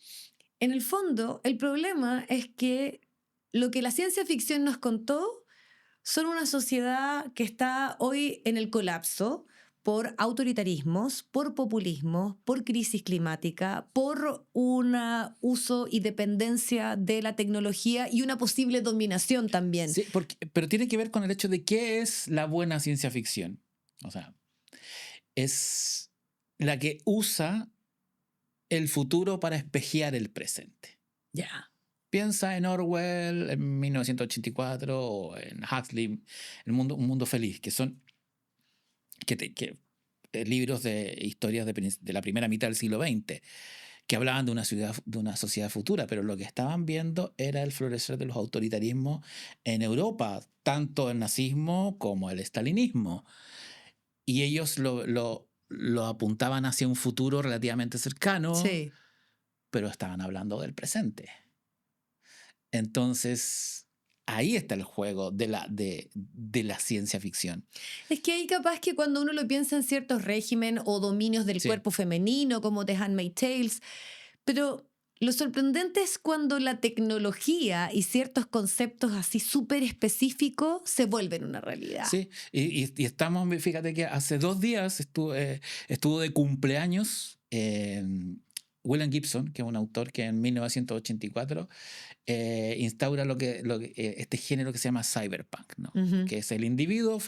En el fondo, el problema es que lo que la ciencia ficción nos contó son una sociedad que está hoy en el colapso por autoritarismos, por populismo, por crisis climática, por un uso y dependencia de la tecnología y una posible dominación también. Sí, pero tiene que ver con el hecho de qué es la buena ciencia ficción. O sea, es la que usa el futuro para espejear el presente. Ya. Piensa en Orwell en 1984 o en Huxley, Un Mundo Feliz, que son libros de historias de la primera mitad del siglo XX, que hablaban de una sociedad futura, pero lo que estaban viendo era el florecer de los autoritarismos en Europa, tanto el nazismo como el estalinismo. Y ellos lo apuntaban hacia un futuro relativamente cercano, Sí. pero estaban hablando del presente. Entonces, ahí está el juego de la ciencia ficción. Es que ahí capaz que cuando uno lo piensa en ciertos regímenes o dominios del Sí. cuerpo femenino, como The Handmaid's Tales, pero lo sorprendente es cuando la tecnología y ciertos conceptos así súper específicos se vuelven una realidad. Sí, y estamos, fíjate que hace 2 días estuvo de cumpleaños William Gibson, que es un autor que en 1984 instaura este género que se llama cyberpunk, ¿no? Ujú. Que es el individuo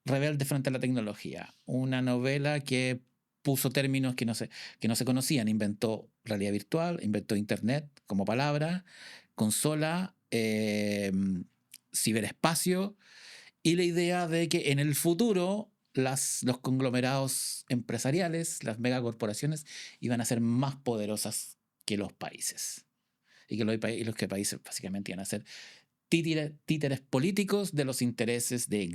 rebelde frente a la tecnología. Una novela que puso términos que no se conocían. Inventó realidad virtual, inventó internet como palabra, consola, ciberespacio, y la idea de que en el futuro los conglomerados empresariales, las megacorporaciones, iban a ser más poderosas que los países. Y que los países básicamente iban a ser títeres políticos de los intereses de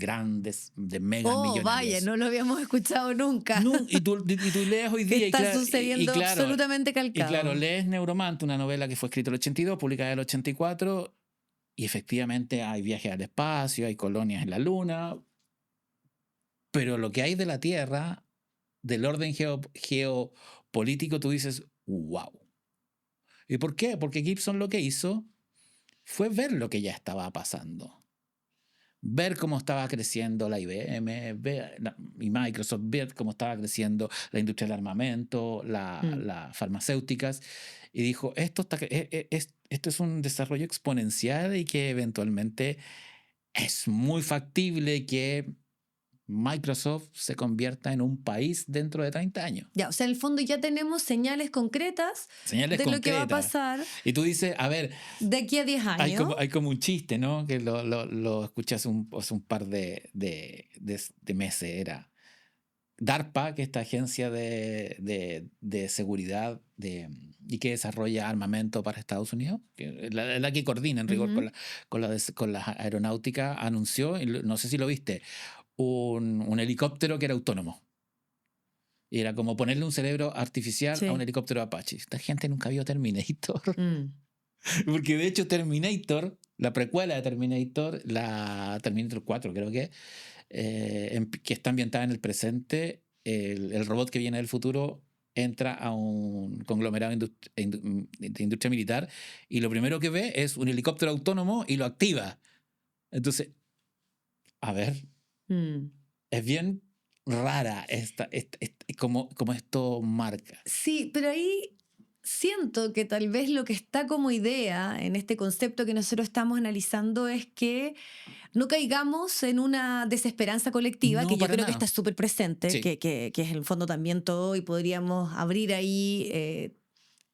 megas Oh, millonarios. vaya, no lo habíamos escuchado nunca. No, y tú lees hoy Que día está sucediendo absolutamente calcado. Y claro, lees Neuromante, una novela que fue escrita en el 82, publicada en el 84, y efectivamente hay viajes al espacio, hay colonias en la luna, pero lo que hay de la Tierra, del orden geopolítico, tú dices, wow. ¿Y por qué? Porque Gibson lo que hizo fue ver lo que ya estaba pasando. Ver cómo estaba creciendo la IBM y Microsoft, ver cómo estaba creciendo la industria del armamento, las farmacéuticas, y dijo, esto es un desarrollo exponencial y que eventualmente es muy factible que Microsoft se convierta en un país dentro de 30 años. Ya, o sea, en el fondo ya tenemos señales concretas Señales de concretas. lo que va a pasar Y tú dices, a ver, de aquí a 10 años. hay como un chiste, ¿no? Que lo escuché hace un par de meses. Era DARPA, que es esta agencia de seguridad y que desarrolla armamento para Estados Unidos, que la que coordina en rigor Ujú. con la aeronáutica, anunció, y no sé si lo viste, un helicóptero que era autónomo. Y era como ponerle un cerebro artificial Sí. a un helicóptero Apache. Esta gente nunca vio Terminator. Mm. Porque de hecho Terminator, la precuela de Terminator, la Terminator 4 creo que está ambientada en el presente, el robot que viene del futuro entra a un conglomerado de industria militar y lo primero que ve es un helicóptero autónomo y lo activa. Entonces, a ver, es bien rara como esto marca. Sí, pero ahí siento que tal vez lo que está como idea en este concepto que nosotros estamos analizando es que no caigamos en una desesperanza colectiva, No, que yo para creo que nada. está súper presente, Sí. que es en el fondo también todo, y podríamos abrir ahí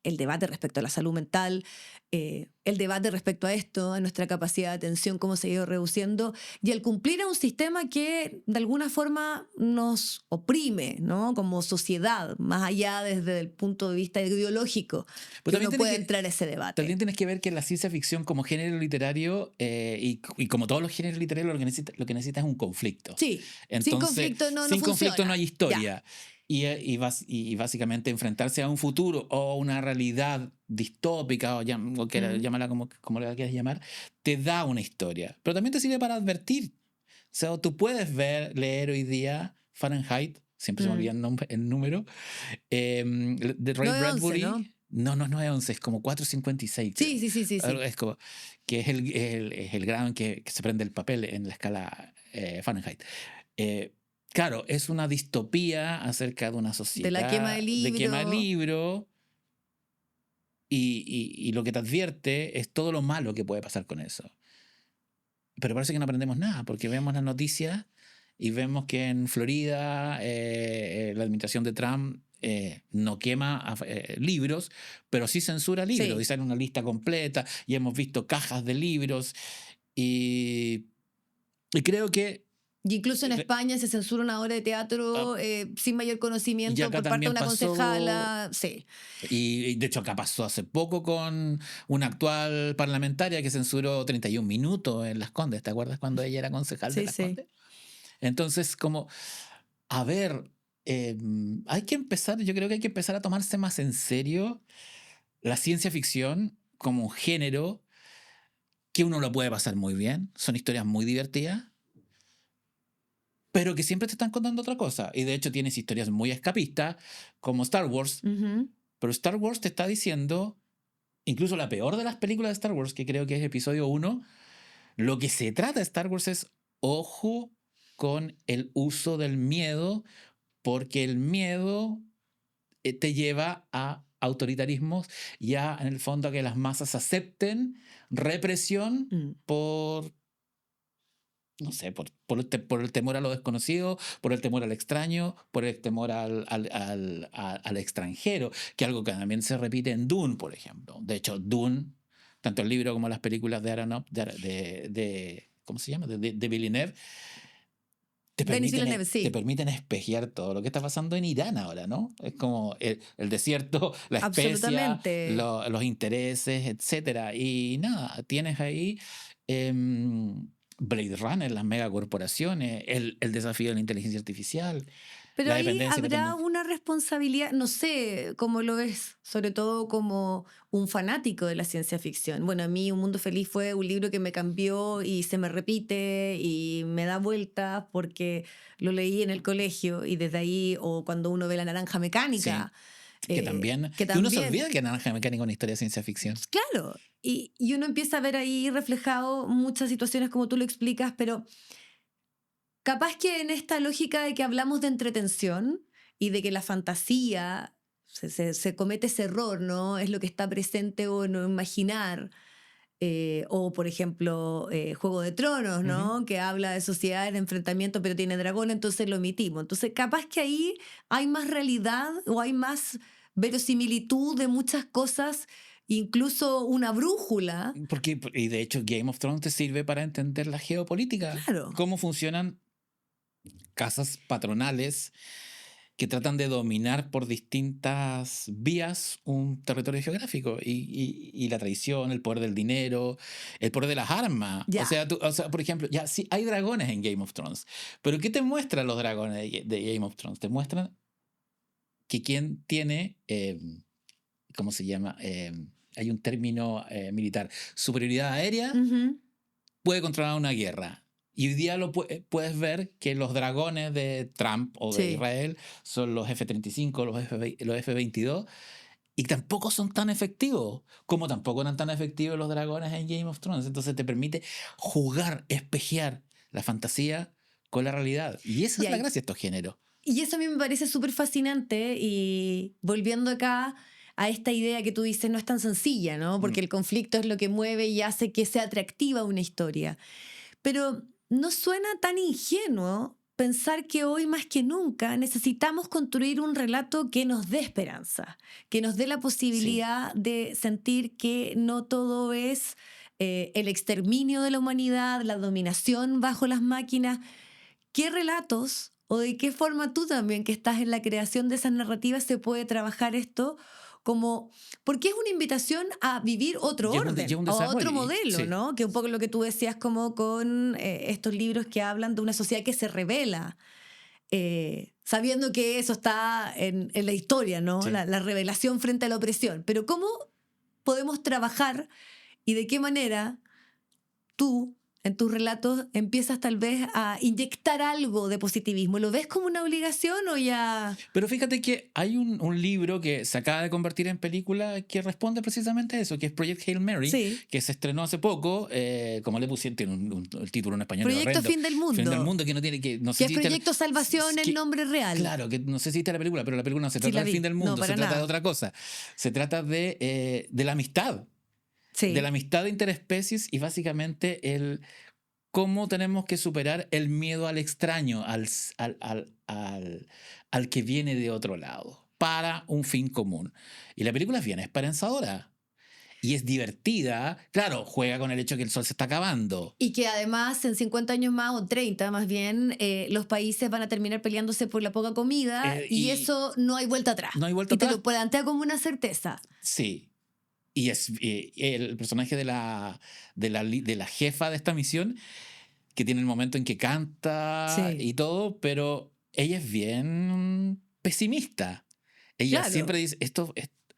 el debate respecto a la salud mental, el debate respecto a esto, a nuestra capacidad de atención, cómo se ha ido reduciendo, y el cumplir a un sistema que de alguna forma nos oprime, ¿no? Como sociedad, más allá desde el punto de vista ideológico, Pero que uno también puede tienes que- entrar a ese debate. También tienes que ver que la ciencia ficción como género literario y como todos los géneros literarios lo que necesita es un conflicto. Sí, Entonces, sin conflicto no sin conflicto funciona. no hay historia. Y básicamente enfrentarse a un futuro o una realidad distópica, llámala como la quieras llamar, te da una historia. Pero también te sirve para advertir. O sea, tú puedes leer hoy día Fahrenheit, siempre se me olvida el número, de Ray 9/11, Bradbury. ¿no? No es 9/11, es como 4:56. Sí, sí, sí, sí, sí. Es como que es el grado en que se prende el papel en la escala Fahrenheit. Claro, es una distopía acerca de una sociedad. De la quema de De quema de libros. libro. Y lo que te advierte es todo lo malo que puede pasar con eso. Pero parece que no aprendemos nada, porque vemos las noticias y vemos que en Florida la administración de Trump no quema libros, pero sí censura libros. Sí. Y sale una lista completa y hemos visto cajas de libros. Y creo que Y incluso en Re- España se censura una obra de teatro sin mayor y conocimiento acá por parte de también una pasó. concejala. Sí. Y de hecho acá pasó hace poco con una actual parlamentaria que censuró 31 minutos en Las Condes. ¿Te acuerdas cuando ella era concejal de Sí, Las sí. Condes? Entonces, como, a ver, hay que empezar, yo creo que hay que empezar a tomarse más en serio la ciencia ficción como un género que uno lo puede pasar muy bien. Son historias muy divertidas, pero que siempre te están contando otra cosa. Y de hecho tienes historias muy escapistas, como Star Wars. Ujú. Pero Star Wars te está diciendo, incluso la peor de las películas de Star Wars, que creo que es episodio 1, lo que se trata de Star Wars es ojo con el uso del miedo, porque el miedo te lleva a autoritarismos y a, en el fondo, a que las masas acepten represión Mm. por, no sé, por el temor a lo desconocido, por el temor al extraño, por el temor al extranjero, que es algo que también se repite en Dune, por ejemplo. De hecho, Dune, tanto el libro como las películas de Aronofsky, ¿cómo se llama? De Villeneuve, Denis Villeneuve, te sí. permiten espejear todo lo que está pasando en Irán ahora, ¿no? Es como el desierto, la especia, Absolutamente. los intereses, etcétera. Y nada, tienes ahí Blade Runner, las megacorporaciones, el desafío de la inteligencia artificial, Pero la ahí dependencia y habrá dependencia. una responsabilidad, no sé cómo lo ves, sobre todo como un fanático de la ciencia ficción. Bueno, a mí Un Mundo Feliz fue un libro que me cambió y se me repite y me da vueltas porque lo leí en el colegio y desde ahí, o cuando uno ve La Naranja Mecánica, Que también, que que uno se también, olvida que Naranja Mecánica es una historia de ciencia ficción. claro, y uno empieza a ver ahí reflejado muchas situaciones como tú lo explicas, pero capaz que en esta lógica de que hablamos de entretención y de que la fantasía se comete ese error, ¿no? Es lo que está presente o no imaginar. O, por ejemplo, Juego de Tronos, ¿no? Que habla de sociedades de enfrentamiento, pero tiene dragón, entonces lo omitimos. Entonces, capaz que ahí hay más realidad o hay más verosimilitud de muchas cosas, incluso una brújula. Y de hecho Game of Thrones te sirve para entender la geopolítica, Claro. cómo funcionan casas patronales que tratan de dominar por distintas vías un territorio geográfico y la traición, el poder del dinero, el poder de las armas. Ya. O sea, por ejemplo, ya sí hay dragones en Game of Thrones, pero ¿qué te muestran los dragones de Game of Thrones? Te muestran que quien tiene, ¿cómo se llama? Hay un término militar, superioridad aérea, Ujú. puede controlar una guerra. Y hoy día puedes ver que los dragones de Trump o de Sí. Israel son los F-35, los F-22, y tampoco son tan efectivos, como tampoco eran tan efectivos los dragones en Game of Thrones. Entonces te permite jugar, espejear la fantasía con la realidad. Y esa Y es la ahí- gracia de estos géneros. Y eso a mí me parece súper fascinante y volviendo acá a esta idea que tú dices no es tan sencilla, ¿no? Porque el conflicto es lo que mueve y hace que sea atractiva una historia. Pero no suena tan ingenuo pensar que hoy más que nunca necesitamos construir un relato que nos dé esperanza, que nos dé la posibilidad de sentir que no todo es el exterminio de la humanidad, la dominación bajo las máquinas. ¿Qué relatos o de qué forma tú también que estás en la creación de esas narrativas se puede trabajar esto como, porque es una invitación a vivir otro Y es orden, un a otro desarrollo, modelo, sí. ¿no? Que un poco lo que tú decías como con estos libros que hablan de una sociedad que se revela, sabiendo que eso está en la historia, ¿no? Sí. La revelación frente a la opresión. Pero ¿cómo podemos trabajar y de qué manera tú, en tus relatos empiezas tal vez a inyectar algo de positivismo. ¿Lo ves como una obligación o ya...? Pero fíjate que hay un libro que se acaba de convertir en película que responde precisamente a eso, que es Project Hail Mary, Sí. que se estrenó hace poco, como le pusieron, tiene el título en español. Proyecto horrendo. Fin del Mundo. Fin del Mundo, que no tiene que... No sé Que es si viste Proyecto Salvación que- el nombre real. Claro, que no sé si viste la película, pero la película no se Sí, trata la del vi. fin del No, mundo, se para trata de nada. otra cosa. Se trata de la amistad. Sí. De la amistad interespecies y básicamente el cómo tenemos que superar el miedo al extraño, al que viene de otro lado, para un fin común. Y la película es bien esperanzadora. Y es divertida. Claro, juega con el hecho de que el sol se está acabando. Y que además en 50 años más, o 30 más bien, los países van a terminar peleándose por la poca comida y Y eso no hay vuelta atrás. no hay vuelta y te atrás. lo plantea como una certeza. Sí. Y es el personaje de la jefa de esta misión, que tiene el momento en que canta Sí. y todo, pero ella es bien pesimista. Ella Claro. siempre dice,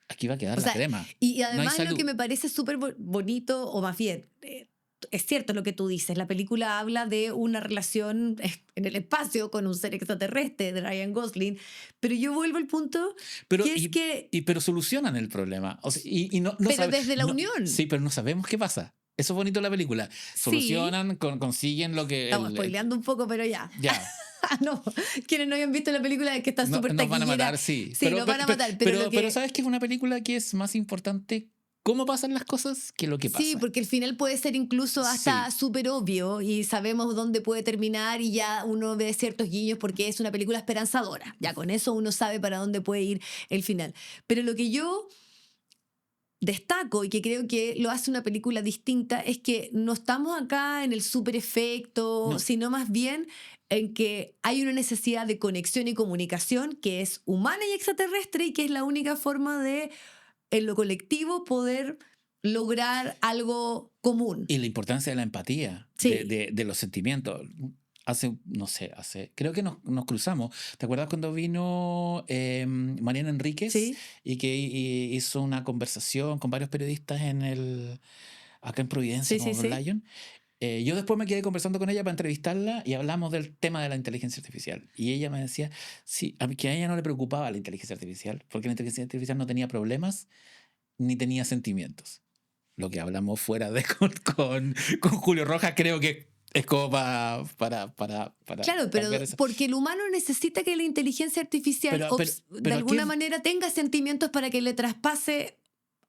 aquí va a quedar O la sea, crema. Y además No hay lo salud. que me parece súper bonito, o más bien, es cierto lo que tú dices, la película habla de una relación en el espacio con un ser extraterrestre de Ryan Gosling, pero yo vuelvo al punto Pero, que es que... pero solucionan el problema. O sea, y no Pero desde la no- unión. Sí, pero no sabemos qué pasa. Eso es bonito de la película. Solucionan, consiguen lo que... Estamos spoileando un poco, pero ya. Ya. No, quienes no hayan visto la película es que está súper Nos van a taquillera. matar, sí. Sí, nos van a matar, pero ¿sabes que es una película que es más importante cómo pasan las cosas que lo que pasa? Sí, porque el final puede ser incluso hasta súper obvio y sabemos dónde puede terminar y ya uno ve ciertos guiños porque es una película esperanzadora. Ya con eso uno sabe para dónde puede ir el final. Pero lo que yo destaco y que creo que lo hace una película distinta es que no estamos acá en el super efecto, No. sino más bien en que hay una necesidad de conexión y comunicación que es humana y extraterrestre y que es la única forma de, en lo colectivo, poder lograr algo común. Y la importancia de la empatía, Sí. de los sentimientos. Creo que nos cruzamos. ¿Te acuerdas cuando vino Mariana Enríquez? Sí. Y que hizo una conversación con varios periodistas acá en Providencia, Sí, como sí, con sí. Lion. Yo después me quedé conversando con ella para entrevistarla y hablamos del tema de la inteligencia artificial. Y ella me decía que a ella no le preocupaba la inteligencia artificial, porque la inteligencia artificial no tenía problemas ni tenía sentimientos. Lo que hablamos fuera de con Julio Rojas creo que es como para Claro, pero cambiar eso. porque el humano necesita que la inteligencia artificial de pero alguna ¿qué? manera tenga sentimientos para que le traspase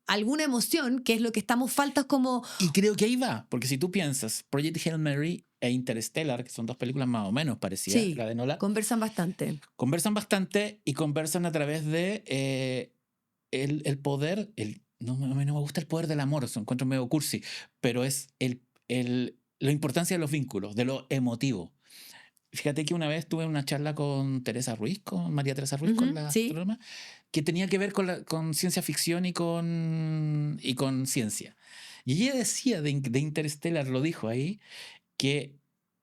alguna emoción, que es lo que estamos faltas como... Y creo que ahí va, porque si tú piensas, Project Hail Mary e Interstellar, que son dos películas más o menos parecidas, Sí, la de Nolan, conversan bastante. conversan bastante y conversan a través de el poder, no me gusta el poder del amor, eso encuentro medio cursi, pero es la importancia de los vínculos, de lo emotivo. Fíjate que una vez tuve una charla con María Teresa Ruiz, con la sí. astrónoma, que tenía que ver con ciencia ficción y con ciencia. Y ella decía de Interstellar, lo dijo ahí, que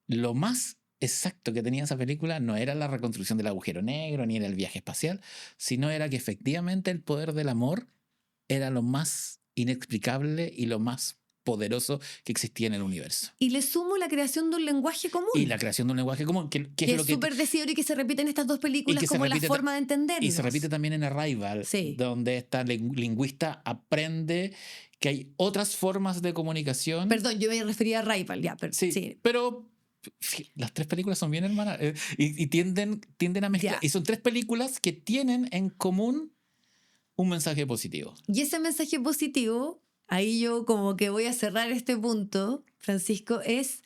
lo más exacto que tenía esa película no era la reconstrucción del agujero negro, ni era el viaje espacial, sino era que efectivamente el poder del amor era lo más inexplicable y lo más poderoso que existía en el universo. Y le sumo la creación de un lenguaje común. Y la creación de un lenguaje común, que que es lo es que... súper decidor y que se repite en estas dos películas y que se como la repite forma de entendernos. Y se repite también en Arrival, Sí. donde esta lingüista aprende que hay otras formas de comunicación. Perdón, yo me refería a Rival, ya, pero Sí, sí. pero las tres películas son bien hermanas y tienden a mezclar. Ya. Y son tres películas que tienen en común un mensaje positivo. Y ese mensaje positivo, ahí yo como que voy a cerrar este punto, Francisco, es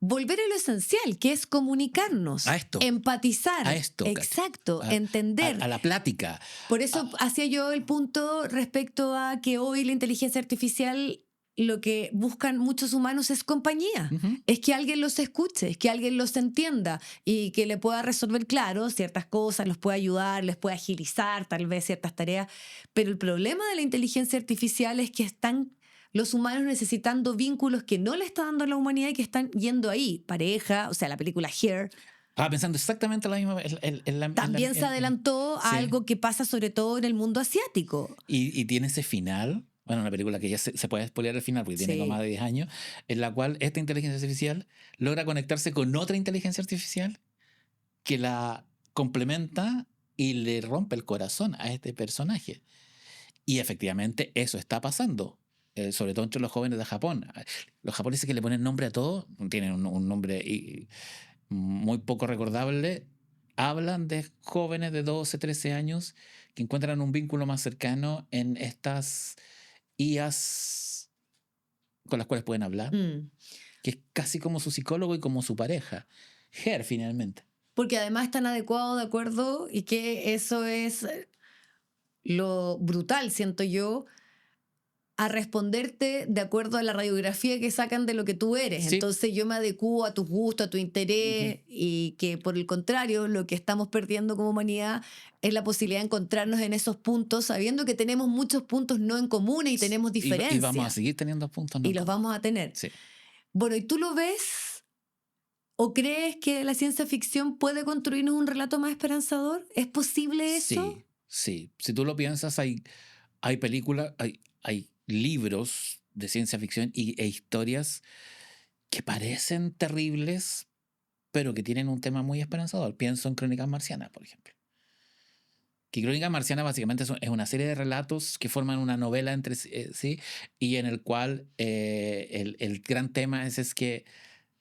volver a lo esencial, que es comunicarnos, A esto. empatizar. A esto, Katy. Exacto, A- entender. A la plática. Por eso hacía yo el punto respecto a que hoy la inteligencia artificial lo que buscan muchos humanos es compañía. Ujú. Es que alguien los escuche, es que alguien los entienda y que le pueda resolver, claro, ciertas cosas, los pueda ayudar, les pueda agilizar tal vez ciertas tareas. Pero el problema de la inteligencia artificial es que están los humanos necesitando vínculos que no le está dando la humanidad y que están yendo ahí. Pareja, o sea, la película Here Pensando exactamente la misma. también se adelantó a sí. algo que pasa sobre todo en el mundo asiático. Y tiene ese final bueno, una película que ya se puede spoilear al final porque tiene Sí. como más de 10 años, en la cual esta inteligencia artificial logra conectarse con otra inteligencia artificial que la complementa y le rompe el corazón a este personaje. Y efectivamente eso está pasando, sobre todo entre los jóvenes de Japón. Los japoneses que le ponen nombre a todo, tienen un nombre muy poco recordable, hablan de jóvenes de 12, 13 años que encuentran un vínculo más cercano en estas IAs con las cuales pueden hablar, Mm. que es casi como su psicólogo y como su pareja. Her, finalmente. Porque además están adecuados, de acuerdo, y que eso es lo brutal, siento yo, a responderte de acuerdo a la radiografía que sacan de lo que tú eres. Sí. Entonces yo me adecuo a tus gustos, a tu interés, y que por el contrario, lo que estamos perdiendo como humanidad es la posibilidad de encontrarnos en esos puntos, sabiendo que tenemos muchos puntos no en común y tenemos diferencias. Y vamos a seguir teniendo puntos. Y los vamos a tener. Sí. Bueno, ¿y tú lo ves o crees que la ciencia ficción puede construirnos un relato más esperanzador? ¿Es posible eso? Sí, sí. Si tú lo piensas, hay películas, hay libros de ciencia ficción e historias que parecen terribles, pero que tienen un tema muy esperanzador. Pienso en Crónicas Marcianas, por ejemplo. Que Crónicas Marcianas básicamente es una serie de relatos que forman una novela entre sí, y en el cual el gran tema es que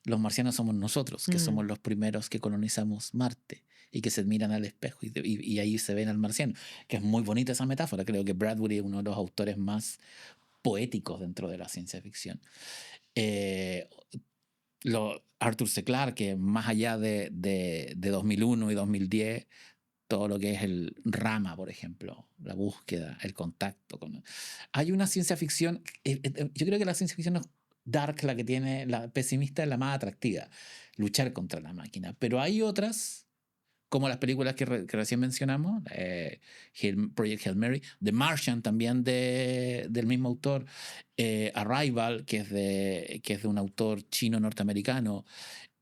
los marcianos somos nosotros, que somos los primeros que colonizamos Marte y que se miran al espejo y ahí se ven al marciano, que es muy bonita esa metáfora. Creo que Bradbury es uno de los autores más poéticos dentro de la ciencia ficción. Arthur C. Clarke, que más allá de 2001 y 2010, todo lo que es el Rama, por ejemplo, la búsqueda, el contacto. Hay una ciencia ficción, yo creo que la ciencia ficción es dark, la que tiene, la pesimista es la más atractiva, luchar contra la máquina. Pero hay otras, como las películas que recién mencionamos, Project Hail Mary, The Martian también del mismo autor, Arrival, que es de un autor chino-norteamericano,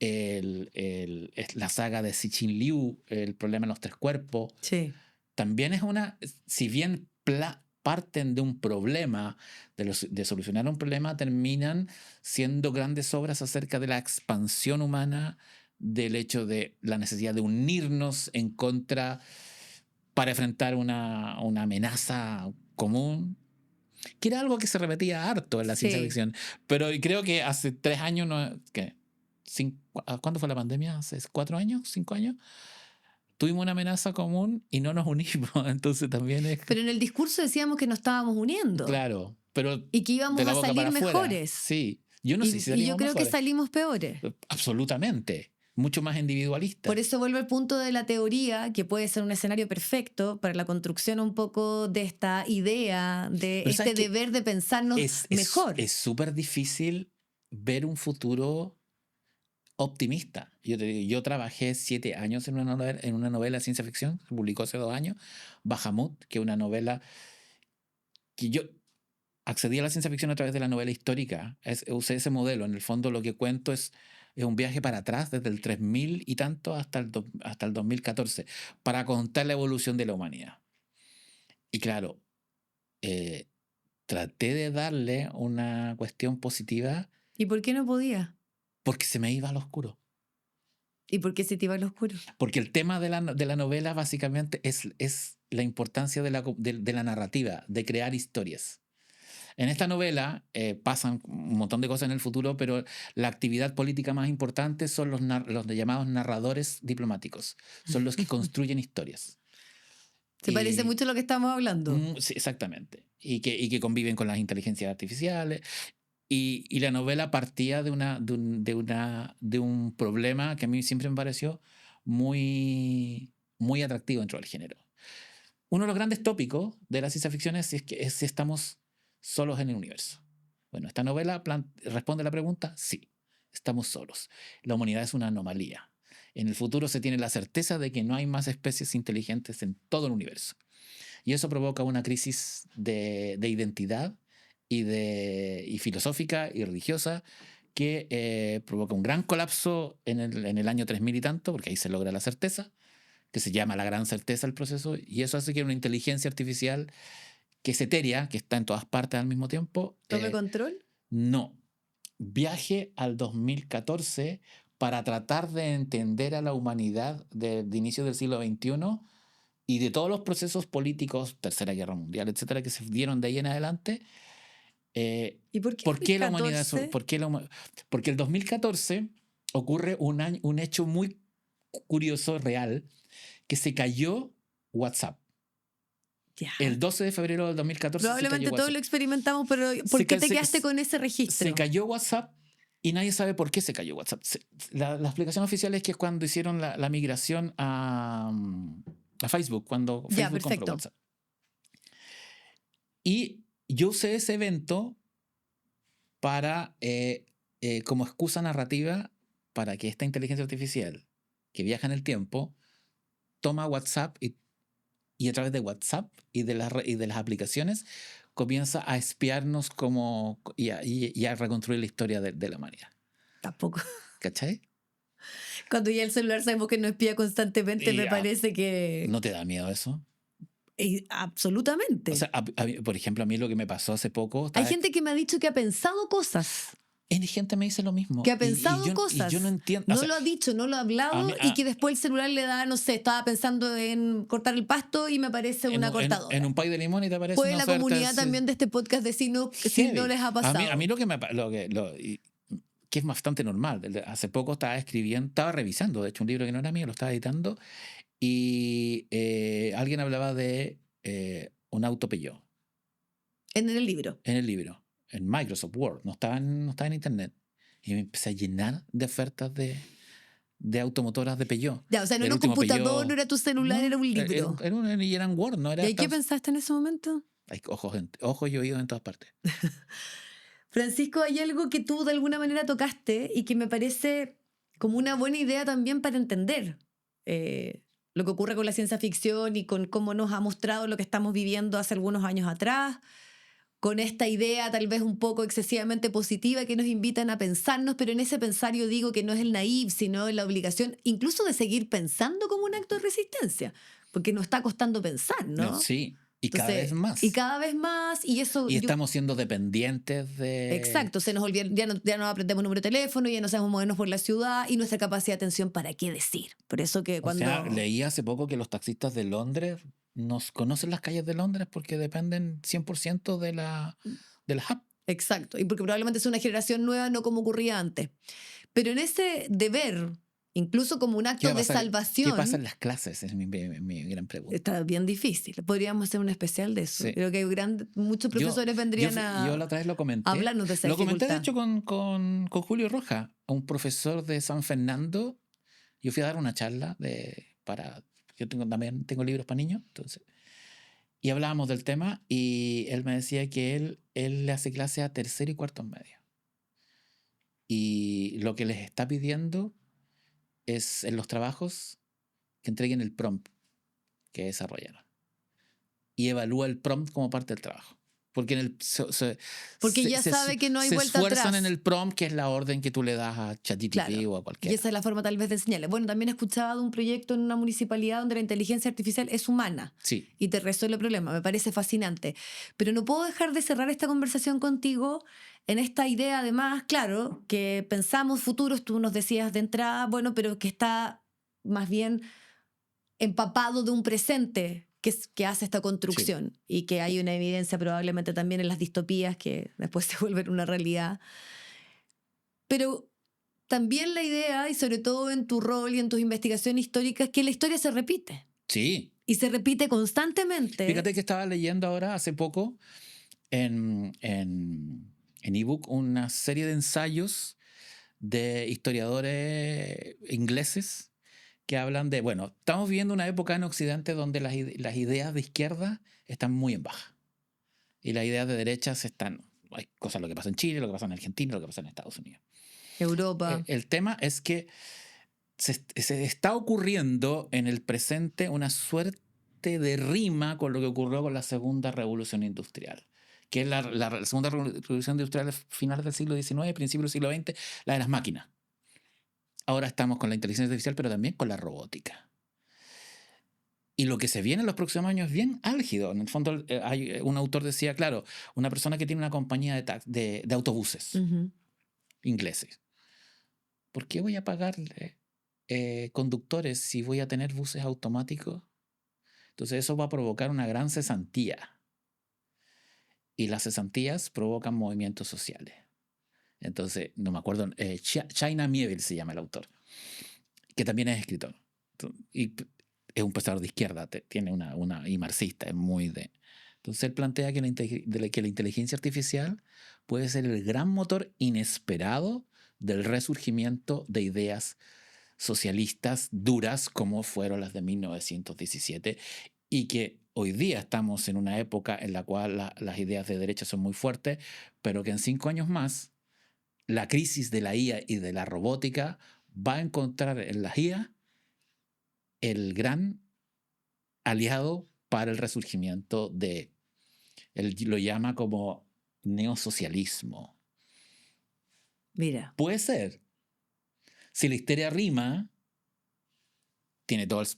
la saga de Cixin Liu, El problema en los tres cuerpos. Sí. También es si bien parten de un problema, de solucionar un problema, terminan siendo grandes obras acerca de la expansión humana, del hecho de la necesidad de unirnos en contra para enfrentar una amenaza común, que era algo que se repetía harto en la ciencia ficción. Pero creo que hace 3 años, ¿cuándo fue la pandemia? ¿Hace 4 años? ¿5 años? Tuvimos una amenaza común y no nos unimos, entonces también es... Pero en el discurso decíamos que nos estábamos uniendo. Claro, pero... Y que íbamos a salir mejores. Sí, yo no sé si salimos y yo creo mejores. que salimos peores. Absolutamente, mucho más individualista. Por eso vuelve al punto de la teoría, que puede ser un escenario perfecto para la construcción un poco de esta idea, de este deber de pensarnos mejor. Es súper difícil ver un futuro optimista. Yo trabajé 7 años en una novela de ciencia ficción, se publicó hace 2 años, Bahamut, que es una novela que yo accedí a la ciencia ficción a través de la novela histórica. Usé ese modelo. En el fondo lo que cuento es un viaje para atrás desde el 3000 y tanto hasta el 2014 para contar la evolución de la humanidad. Y claro, traté de darle una cuestión positiva. ¿Y por qué no podía? Porque se me iba al oscuro. ¿Y por qué se te iba al oscuro? Porque el tema de la novela básicamente es la importancia de la narrativa, de crear historias. En esta novela pasan un montón de cosas en el futuro, pero la actividad política más importante son los llamados narradores diplomáticos. Son los que construyen historias. ¿Se parece mucho a lo que estamos hablando? Sí, exactamente. Y que conviven con las inteligencias artificiales. Y la novela partía de un problema que a mí siempre me pareció muy, muy atractivo dentro del género. Uno de los grandes tópicos de la ciencia ficción es si estamos solos en el universo. Bueno, esta novela responde a la pregunta: sí, estamos solos. La humanidad es una anomalía. En el futuro se tiene la certeza de que no hay más especies inteligentes en todo el universo. Y eso provoca una crisis de identidad y filosófica y religiosa que provoca un gran colapso en el año 3000 y tanto, porque ahí se logra la certeza, que se llama la gran certeza el proceso, y eso hace que una inteligencia artificial que es etérea, que está en todas partes al mismo tiempo. ¿Tome control? No. Viaje al 2014 para tratar de entender a la humanidad de inicio del siglo XXI y de todos los procesos políticos, Tercera Guerra Mundial, etcétera, que se dieron de ahí en adelante. ¿Y por qué ¿Por qué la 2014? humanidad? Porque el 2014 ocurre un hecho muy curioso, real, que se cayó WhatsApp. Ya. El 12 de febrero del 2014 Probablemente se cayó todos WhatsApp. lo experimentamos, pero ¿por Se qué ca- te se- quedaste con ese registro? Se cayó WhatsApp y nadie sabe por qué se cayó WhatsApp. La explicación oficial es que es cuando hicieron la migración a Facebook, cuando Ya, Facebook compró perfecto. WhatsApp. Y yo usé ese evento para, como excusa narrativa para que esta inteligencia artificial que viaja en el tiempo toma WhatsApp y a través de WhatsApp y de las aplicaciones comienza a espiarnos y a reconstruir la historia de la humanidad. Tampoco. ¿Cachai? Cuando ya el celular sabemos que nos espía constantemente, me Ya. parece que... ¿No te da miedo eso? Absolutamente. O sea, por ejemplo, a mí lo que me pasó hace poco... Hay gente que me ha dicho que ha pensado cosas. Y gente me dice lo mismo. Que ha pensado y cosas. yo no entiendo. No O sea, lo ha dicho, no lo ha hablado a mí- y que después el celular le da, no sé, estaba pensando en cortar el pasto y me parece una cortadora. en un pay de limón y te aparece Puede una la oferta comunidad así. también de este podcast decirnos si Heavy. no les ha pasado. A mí lo que que es bastante normal. Hace poco estaba revisando, de hecho, un libro que no era mío, lo estaba editando, y alguien hablaba de un auto Peugeot En el libro. en el libro, en Microsoft Word, no estaba en internet. Y me empecé a llenar de ofertas de automotoras de Peugeot. Ya, o sea, no Del era un último computador, Peugeot. no era tu celular, era un libro. Y eran Word, no era... ¿Y qué pensaste en ese momento? Hay ojos y oídos en todas partes. Francisco, hay algo que tú de alguna manera tocaste y que me parece como una buena idea también para entender lo que ocurre con la ciencia ficción y con cómo nos ha mostrado lo que estamos viviendo hace algunos años atrás, con esta idea tal vez un poco excesivamente positiva que nos invitan a pensarnos, pero en ese pensar yo digo que no es el naive, sino la obligación incluso de seguir pensando como un acto de resistencia, porque nos está costando pensar, ¿no? Sí, y cada Entonces, vez más. Y cada vez más, y eso... Y estamos siendo dependientes de... Exacto, se nos olvida, ya no aprendemos número de teléfono, ya no sabemos movernos por la ciudad y nuestra capacidad de atención, ¿para qué decir? Por eso que cuando... O sea, leí hace poco que los taxistas de Londres nos conocen las calles de Londres porque dependen 100% de la app. Exacto, y porque probablemente es una generación nueva, no como ocurría antes. Pero en ese deber, incluso como un acto de salvación... ¿Qué pasa en las clases? Es mi gran pregunta. Está bien difícil. Podríamos hacer un especial de eso. Sí. Creo que muchos profesores vendrían Yo la otra vez lo comenté. a hablarnos de esa Lo comenté, de dificultad. hecho, con Julio Roja, un profesor de San Fernando. Yo fui a dar una charla yo también tengo libros para niños, entonces. Y hablábamos del tema y él me decía que él le hace clase a tercero y cuarto medio. Y lo que les está pidiendo es en los trabajos que entreguen el prompt que desarrollaron. Y evalúa el prompt como parte del trabajo. Porque Porque ya sabe que no hay vuelta atrás. Se esfuerzan atrás. en el prompt, que es la orden que tú le das a ChatGPT Claro. o a cualquiera. Y esa es la forma tal vez de enseñarle. Bueno, también escuchaba de un proyecto en una municipalidad donde la inteligencia artificial es humana. Sí. Y te resuelve el problema. Me parece fascinante. Pero no puedo dejar de cerrar esta conversación contigo en esta idea, además, claro, que pensamos futuros, tú nos decías de entrada, bueno, pero que está más bien empapado de un presente que hace esta construcción. Sí. Y que hay una evidencia probablemente también en las distopías que después se vuelven una realidad. Pero también la idea, y sobre todo en tu rol y en tus investigaciones históricas, que la historia se repite. Sí. Y se repite constantemente. Fíjate que estaba leyendo ahora, hace poco, en ebook, una serie de ensayos de historiadores ingleses que hablan de, bueno, estamos viviendo una época en Occidente donde las ideas de izquierda están muy en baja. Y las ideas de derechas hay cosas, lo que pasa en Chile, lo que pasa en Argentina, lo que pasa en Estados Unidos. Europa. El tema es que se está ocurriendo en el presente una suerte de rima con lo que ocurrió con la segunda revolución industrial, que es la segunda revolución industrial finales del siglo XIX, principios del siglo XX, la de las máquinas. Ahora estamos con la inteligencia artificial, pero también con la robótica. Y lo que se viene en los próximos años es bien álgido. En el fondo, un autor decía, claro, una persona que tiene una compañía de autobuses ingleses. ¿Por qué voy a pagarle conductores si voy a tener buses automáticos? Entonces eso va a provocar una gran cesantía. Y las cesantías provocan movimientos sociales. Entonces, no me acuerdo, China Miéville se llama el autor, que también es escritor. Y es un pensador de izquierda, tiene y marxista, es muy de... Entonces él plantea que la inteligencia artificial puede ser el gran motor inesperado del resurgimiento de ideas socialistas duras como fueron las de 1917 y que hoy día estamos en una época en la cual las ideas de derecha son muy fuertes, pero que en 5 años más la crisis de la IA y de la robótica va a encontrar en la IA el gran aliado para el resurgimiento de, él lo llama como neosocialismo. Mira. Puede ser. Si la histeria rima,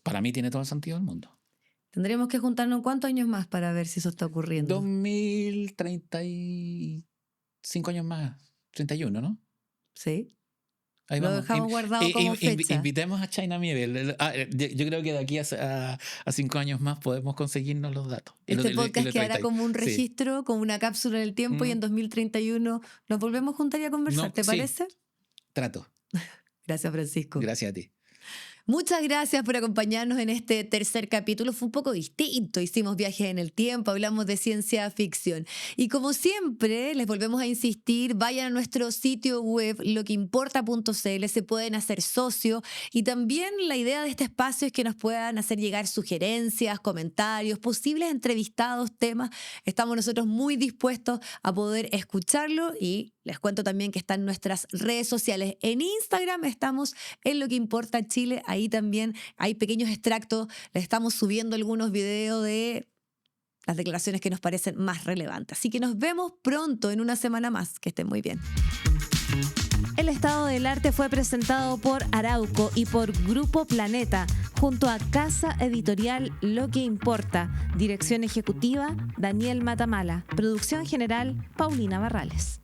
para mí tiene todo el sentido del mundo. Tendremos que juntarnos cuántos años más para ver si eso está ocurriendo. 2035 años más. 31, ¿no? Sí. Ahí lo vamos. dejamos guardado como fecha. Invitemos a China Miéville. Yo creo que de aquí a 5 años más podemos conseguirnos los datos. Este podcast quedará como un registro, como una cápsula en el tiempo, y en 2031 nos volvemos a juntar y a conversar. ¿Te parece? Trato. Gracias, Francisco. Gracias a ti. Muchas gracias por acompañarnos en este tercer capítulo. Fue un poco distinto. Hicimos viajes en el tiempo, hablamos de ciencia ficción. Y como siempre, les volvemos a insistir, vayan a nuestro sitio web, loqueimporta.cl, se pueden hacer socio. Y también la idea de este espacio es que nos puedan hacer llegar sugerencias, comentarios, posibles entrevistados, temas. Estamos nosotros muy dispuestos a poder escucharlo y les cuento también que están nuestras redes sociales. En Instagram estamos en Lo que Importa Chile. Ahí también hay pequeños extractos. Les estamos subiendo algunos videos de las declaraciones que nos parecen más relevantes. Así que nos vemos pronto en una semana más. Que estén muy bien. El Estado del Arte fue presentado por Arauco y por Grupo Planeta, junto a Casa Editorial Lo que Importa. Dirección ejecutiva, Daniel Matamala. Producción general, Paulina Barrales.